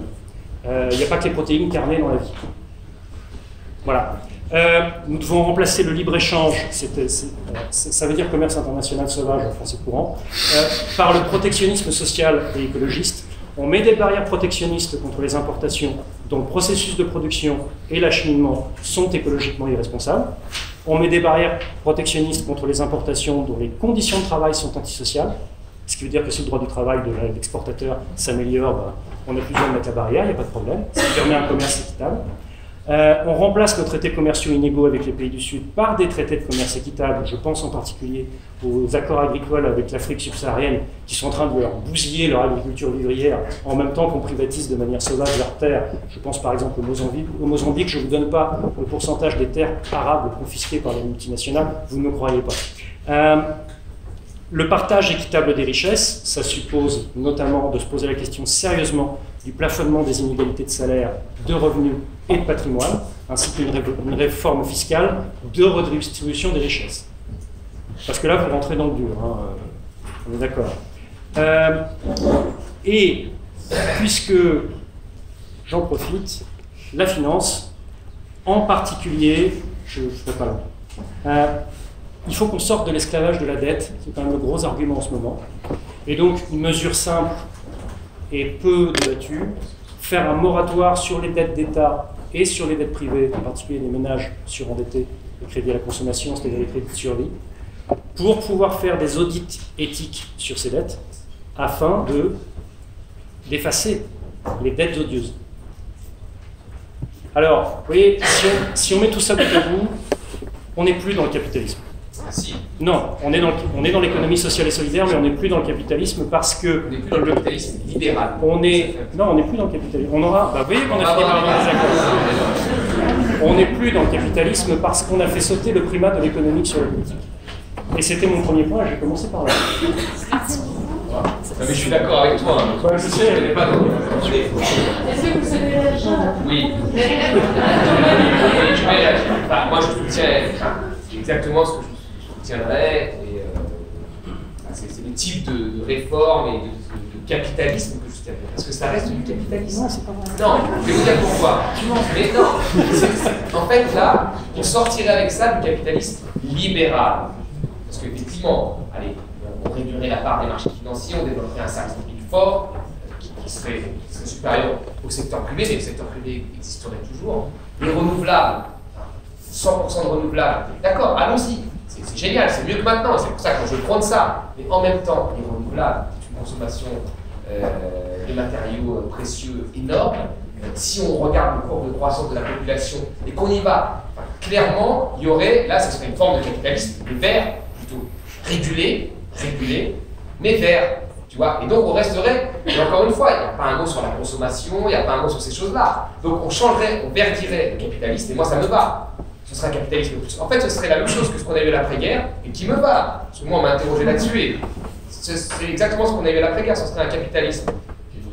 Il n'y a pas que les protéines carnées dans la vie. Voilà. Nous devons remplacer le libre-échange, ça veut dire commerce international sauvage en français courant, par le protectionnisme social et écologiste. On met des barrières protectionnistes contre les importations dont le processus de production et l'acheminement sont écologiquement irresponsables. On met des barrières protectionnistes contre les importations dont les conditions de travail sont antisociales, ce qui veut dire que si le droit du travail de l'exportateur s'améliore, on n'a plus besoin de mettre la barrière, il n'y a pas de problème, ça permet un commerce équitable. On remplace nos traités commerciaux inégaux avec les pays du Sud par des traités de commerce équitable. Je pense en particulier aux accords agricoles avec l'Afrique subsaharienne qui sont en train de leur bousiller leur agriculture vivrière en même temps qu'on privatise de manière sauvage leurs terres. Je pense par exemple au Mozambique. Je ne vous donne pas le pourcentage des terres arables confisquées par les multinationales, vous ne me croyez pas. Le partage équitable des richesses, ça suppose notamment de se poser la question sérieusement du plafonnement des inégalités de salaire, de revenus et de patrimoine, ainsi qu'une réforme fiscale de redistribution des richesses. Parce que là, vous rentrez dans le dur, hein, on est d'accord. Et puisque j'en profite, la finance, en particulier, je ne ferai pas long, il faut qu'on sorte de l'esclavage de la dette, c'est quand même le gros argument en ce moment. Et donc, une mesure simple et peu débattue, faire un moratoire sur les dettes d'État et sur les dettes privées, en particulier les ménages surendettés, les crédits à la consommation, c'est-à-dire les crédits de survie, pour pouvoir faire des audits éthiques sur ces dettes, afin d'effacer les dettes odieuses. Alors, vous voyez, si on met tout ça bout à bout, on n'est plus dans le capitalisme. Si. Non, on est dans l'économie sociale et solidaire, mais on n'est plus dans le capitalisme parce que... On n'est plus dans le capitalisme libéral. Non, on n'est plus dans le capitalisme. On aura... vous voyez qu'on a fini par avoir des accords. On n'est plus dans le capitalisme parce qu'on a fait sauter le primat de l'économique sur la politique. Et c'était mon premier point, j'ai commencé par là. Mais je suis d'accord avec toi. Hein. Ouais, je sais. Je n'ai pas d'autre. Est-ce que vous savez réagir? Oui. Je vais réagir. Enfin, moi, je soutiens exactement ce que je soutiendrais. C'est le type de réforme et de capitalisme que je soutiendrais. Parce que ça reste du capitalisme. Non, c'est pas vrai. Non, je vais vous dire pourquoi. Mais non. En fait, là, on sortirait avec ça du capitalisme libéral. Parce qu'effectivement, allez, on réduirait la part des marchés financiers, on développerait un service public fort qui serait supérieur au secteur privé, mais le secteur privé existerait toujours. Les renouvelables, 100% de renouvelables, d'accord, allons-y, c'est génial, c'est mieux que maintenant, c'est pour ça que je prends ça. Mais en même temps, les renouvelables, c'est une consommation de matériaux précieux énorme. Si on regarde le cours de croissance de la population et qu'on y va, clairement, il y aurait, là, ce serait une forme de capitalisme, mais vert, plutôt régulé, mais vert, tu vois. Et donc on resterait, et encore une fois, il n'y a pas un mot sur la consommation, il n'y a pas un mot sur ces choses-là. Donc on changerait, on verdirait le capitalisme, et moi ça me va. Ce serait un capitalisme plus. En fait, ce serait la même chose que ce qu'on a eu à l'après-guerre, et qui me va. Parce que moi on m'a interrogé là-dessus, et c'est exactement ce qu'on a eu à l'après-guerre, ce serait un capitalisme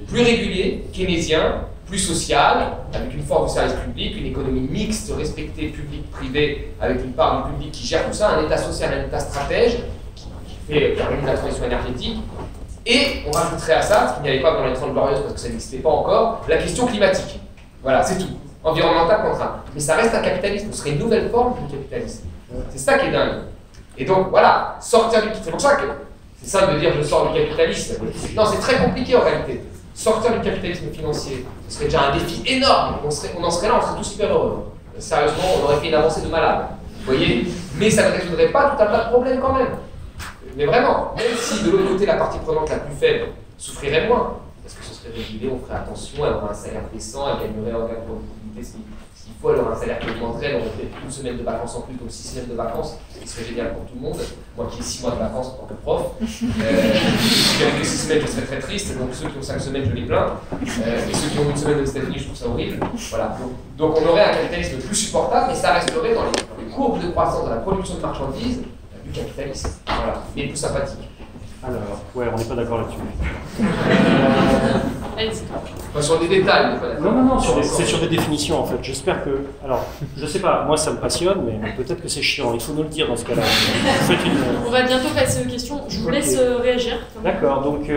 plus régulier, keynésien, plus social, avec une forme de service public, une économie mixte, respectée, public-privé, avec une part du public qui gère tout ça, un État social, un État stratège, qui organise la transition énergétique, et on rajouterait à ça, ce qu'il n'y avait pas dans les 30 glorieuses parce que ça n'existait pas encore, la question climatique. Voilà, c'est tout. Environnemental contraint. Mais ça reste un capitalisme, ce serait une nouvelle forme du capitalisme. C'est ça qui est dingue. Et donc voilà, sortir du... C'est pour ça que c'est simple de dire je sors du capitalisme. Non, c'est très compliqué en réalité. Sortir du capitalisme financier, ce serait déjà un défi énorme. On en serait là, on serait tous super heureux. Sérieusement, on aurait fait une avancée de malade. Vous voyez? Mais ça ne résoudrait pas tout un tas de problèmes quand même. Mais vraiment, même si de l'autre côté, la partie prenante la plus faible souffrirait moins, parce que ce serait régulé, on ferait attention, elle aurait un salaire décent, elle gagnerait en gain de productivité s'il faut, elle aurait un salaire qui augmenterait, elle aurait peut-être une semaine de vacances en plus, donc 6 semaines de vacances, ce qui serait génial pour tout le monde. Moi qui ai 6 mois de vacances en tant que prof, si j'avais que 6 semaines, je serais très triste, donc ceux qui ont 5 semaines, je les plains, et ceux qui ont une semaine aux États-Unis, je trouve ça horrible. Voilà. Donc on aurait un capitalisme plus supportable, et ça resterait dans les courbes de croissance de la production de marchandises du capitalisme, voilà, mais plus sympathique. Alors, ouais, on n'est pas d'accord là-dessus. Enfin, sur des détails, on n'est pas d'accord. Non, c'est sur des définitions en fait. J'espère que. Alors, je sais pas, moi ça me passionne, mais peut-être que c'est chiant. Il faut nous le dire dans ce cas-là. On va bientôt passer aux questions. Je vous laisse réagir. D'accord, donc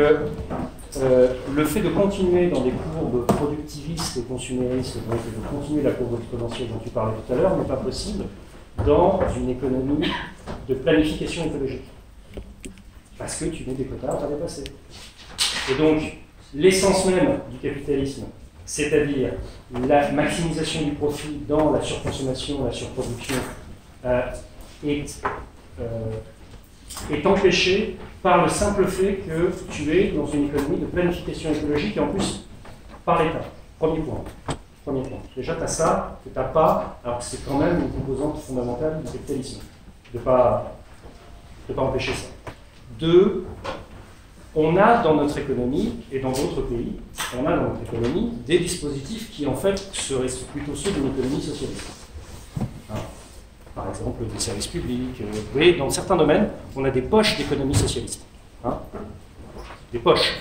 le fait de continuer dans des courbes productivistes et consuméristes, donc de continuer la courbe exponentielle dont tu parlais tout à l'heure, n'est pas possible dans une économie de planification écologique. Parce que tu mets des quotas à pas dépasser. Et donc, l'essence même du capitalisme, c'est-à-dire la maximisation du profit dans la surconsommation, la surproduction, est empêchée par le simple fait que tu es dans une économie de planification écologique et en plus par l'État. Premier point. Déjà, tu as ça que tu n'as pas, alors que c'est quand même une composante fondamentale du capitalisme, de ne pas empêcher ça. Deux, on a dans notre économie, et dans d'autres pays, on a dans notre économie des dispositifs qui en fait seraient plutôt ceux d'une économie socialiste. Par exemple, des services publics. Vous voyez, dans certains domaines, on a des poches d'économie socialiste. Des poches.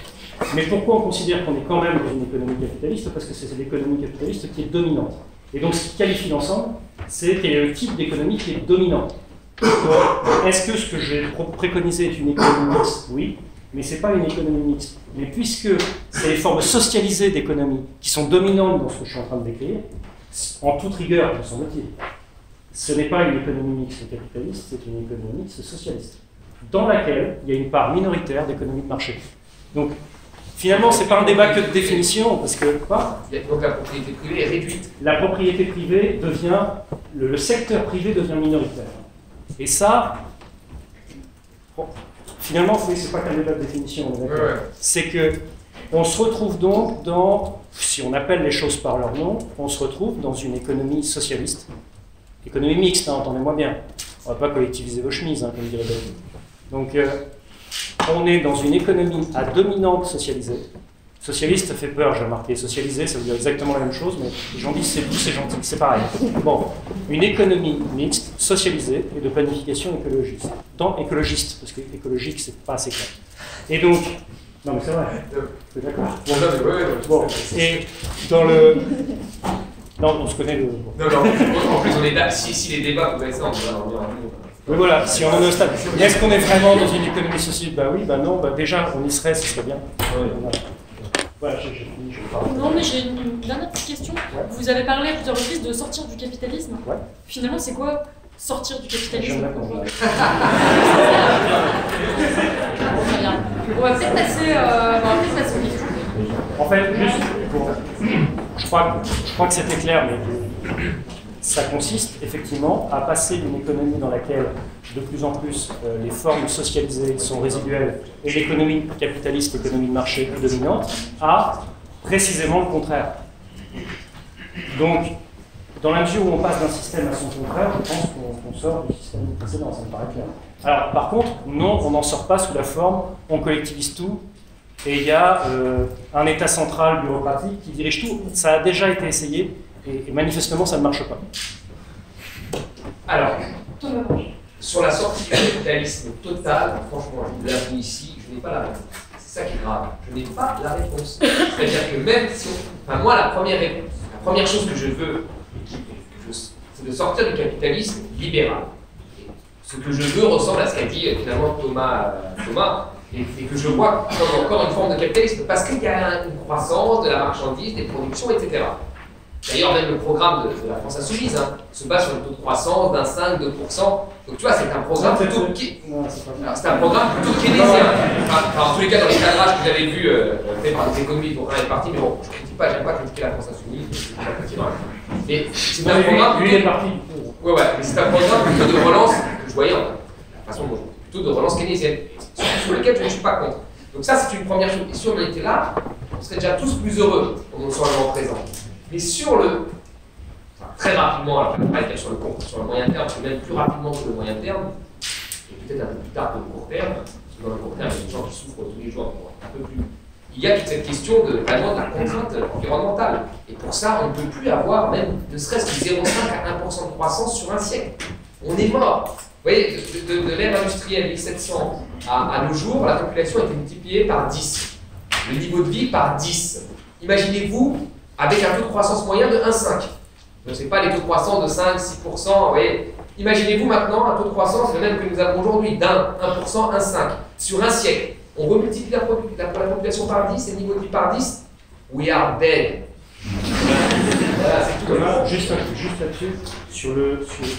Mais pourquoi on considère qu'on est quand même dans une économie capitaliste? Parce que c'est l'économie capitaliste qui est dominante. Et donc, ce qui qualifie l'ensemble, c'est quel est le type d'économie qui est dominante. Est-ce que j'ai préconisé est une économie mixte? Oui, mais ce n'est pas une économie mixte. Mais puisque c'est les formes socialisées d'économie qui sont dominantes dans ce que je suis en train de décrire, en toute rigueur, me semble-t-il, ce n'est pas une économie mixte capitaliste, c'est une économie mixte socialiste, dans laquelle il y a une part minoritaire d'économie de marché. Donc, finalement, ce n'est pas un débat que de définition, parce que quoi? Donc la propriété privée est réduite. La propriété privée devient, le secteur privé devient minoritaire. Et ça, bon, finalement, c'est pas qu'un débat de définition, on est d'accord. C'est que on se retrouve donc dans, si on appelle les choses par leur nom, on se retrouve dans une économie socialiste. Économie mixte, entendez-moi bien. On ne va pas collectiviser vos chemises, comme dirait David. Donc, on est dans une économie à dominante socialisée. Socialiste, ça fait peur, j'ai remarqué. Socialisé, ça veut dire exactement la même chose, mais les gens disent c'est doux, c'est gentil, c'est pareil. Bon, une économie mixte, socialisée et de planification écologiste. Écologiste, parce que écologique, c'est pas assez clair. Et donc, non mais c'est vrai, je suis d'accord. Bon, et dans le... Non, on se connaît le... Non, en plus, on est si les débats pouvaient être ça, on pourrait en dire. Oui, voilà, si on en est au stade. Est-ce qu'on est vraiment dans une économie sociale? Bah oui, bah non, bah déjà, on y serait, ce serait bien. Voilà, j'ai fini, je parle. Non, mais j'ai une dernière petite question. Ouais. Vous avez parlé à plusieurs reprises de sortir du capitalisme. Ouais. Finalement, c'est quoi sortir du capitalisme? Très bien. On va peut-être passer aux questions. En fait, juste pour... Je crois que c'était clair, mais ça consiste effectivement à passer d'une économie dans laquelle de plus en plus les formes socialisées sont résiduelles et l'économie capitaliste, l'économie de marché est dominante, à précisément le contraire. Donc, dans la mesure où on passe d'un système à son contraire, je pense qu'on sort du système précédent, ça me paraît clair. Alors, par contre, non, on n'en sort pas sous la forme, on collectivise tout, et il y a un État central bureaucratique qui dirige tout. Ça a déjà été essayé, et manifestement, ça ne marche pas. Alors, sur la sortie du capitalisme total, franchement, je vous l'avoue ici, je n'ai pas la réponse. C'est ça qui est grave. Je n'ai pas la réponse. C'est-à-dire que même si moi, la première chose que je veux, c'est de sortir du capitalisme libéral. Ce que je veux ressemble à ce qu'a dit finalement Thomas, et que je vois comme encore une forme de capitalisme, parce qu'il y a une croissance de la marchandise, des productions, etc. D'ailleurs, même le programme de la France Insoumise se base sur le taux de croissance d'un 5, 2%. Donc tu vois, c'est un programme plutôt c'est un programme plutôt keynésien. Enfin, en tous les cas, dans les cadrages que j'avais vus faits par des économistes dont un est parti, mais bon, je ne critique pas, j'aime pas critiquer la France Insoumise. Mais c'est un programme. Lui est parti. Ouais, mais c'est un programme plutôt de relance que je voyais, de façon plutôt de relance keynésienne, sur lequel je ne suis pas contre. Donc ça, c'est une première chose. Et si on était là, on serait déjà tous plus heureux en soit le moment présent. Mais sur très rapidement, alors peut-être sur le moyen terme, parce que même plus rapidement que le moyen terme, et peut-être un peu plus tard que le court terme, parce que dans le court terme, il y a des gens qui souffrent tous les jours, un peu plus. Il y a toute cette question vraiment de la contrainte environnementale. Et pour ça, on ne peut plus avoir même ne serait-ce que 0,5 à 1% de croissance sur un siècle. On est mort. Vous voyez, de l'ère industrielle 1700 à nos jours, la population a été multipliée par 10. Le niveau de vie par 10. Imaginez-vous avec un taux de croissance moyen de 1,5. Donc ce n'est pas les taux de croissance de 5, 6%. Vous voyez. Imaginez-vous maintenant un taux de croissance le même que nous avons aujourd'hui, d'un 1%, 1,5 sur un siècle. on remultiplie la population par 10 et le niveau de vie par 10, we are dead. Voilà, c'est tout. Thomas, juste là-dessus,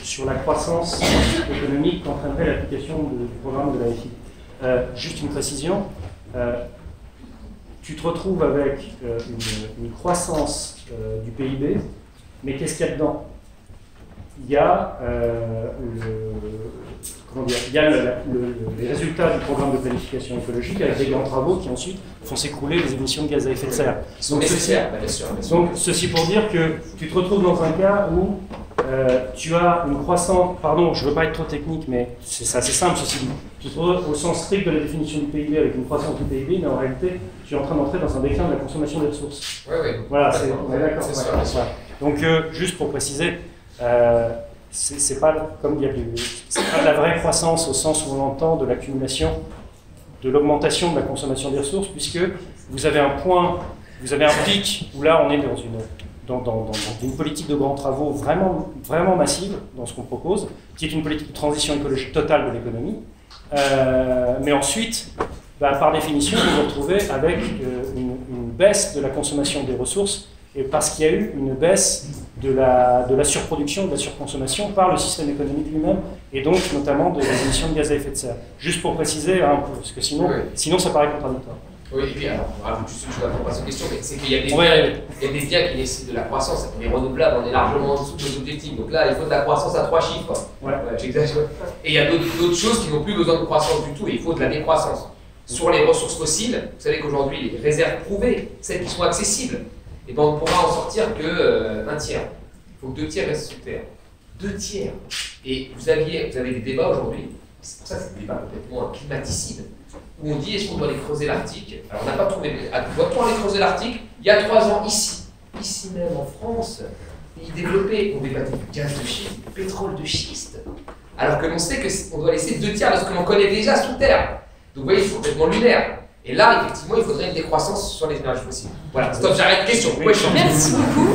sur la croissance économique qu'entraînerait l'application du programme de la FI. Juste une précision, tu te retrouves avec une croissance du PIB, mais qu'est-ce qu'il y a dedans? Il y a, les résultats du programme de planification écologique avec des grands travaux qui ensuite font s'écrouler les émissions de gaz à effet de serre. Donc ceci pour dire que tu te retrouves dans un cas où tu as une croissance, pardon, je ne veux pas être trop technique, mais c'est assez simple ceci dit. Tu te retrouves au sens strict de la définition du PIB avec une croissance du PIB, mais en réalité, tu es en train d'entrer dans un déclin de la consommation des ressources. Oui, oui. Voilà, on est d'accord. Donc, juste pour préciser, c'est pas comme c'est pas de la vraie croissance au sens où on entend de l'accumulation, de l'augmentation de la consommation des ressources, puisque vous avez un pic où là on est dans une politique de grands travaux vraiment, vraiment massive dans ce qu'on propose, qui est une politique de transition écologique totale de l'économie. Mais ensuite, par définition, vous vous retrouvez avec une baisse de la consommation des ressources, et parce qu'il y a eu une baisse de la surproduction, de la surconsommation par le système économique lui-même, et donc notamment de les émissions de gaz à effet de serre. Juste pour préciser un peu, parce que sinon ça paraît contradictoire. Oui, et puis alors, juste je ne réponds pas à cette question, mais c'est qu'il y a des biens qui nécessitent de la croissance, les renouvelables, on est largement en dessous de nos objectifs, donc là il faut de la croissance à 3 chiffres. J'exagère. Et il y a d'autres choses qui n'ont plus besoin de croissance du tout, et il faut de la décroissance. Sur les ressources fossiles, vous savez qu'aujourd'hui les réserves prouvées, celles qui sont accessibles, et ben on ne pourra en sortir que un tiers. Il faut que 2 tiers restent sous terre. 2 tiers. Et vous avez des débats aujourd'hui, c'est pour ça que c'est un débat complètement climaticide, où on dit est-ce qu'on doit aller creuser l'Arctique? Alors on n'a pas trouvé. Doit-on aller creuser l'Arctique? Il y a 3 ans, ici même en France, pays développés, on débattait du gaz de schiste, du pétrole de schiste, alors que l'on sait qu'on doit laisser 2 tiers de ce que l'on connaît déjà sous terre. Donc vous voyez, c'est complètement lunaire. Et là, effectivement, il faudrait une décroissance sur les énergies fossiles. Voilà, stop, j'arrête. Question. Merci beaucoup.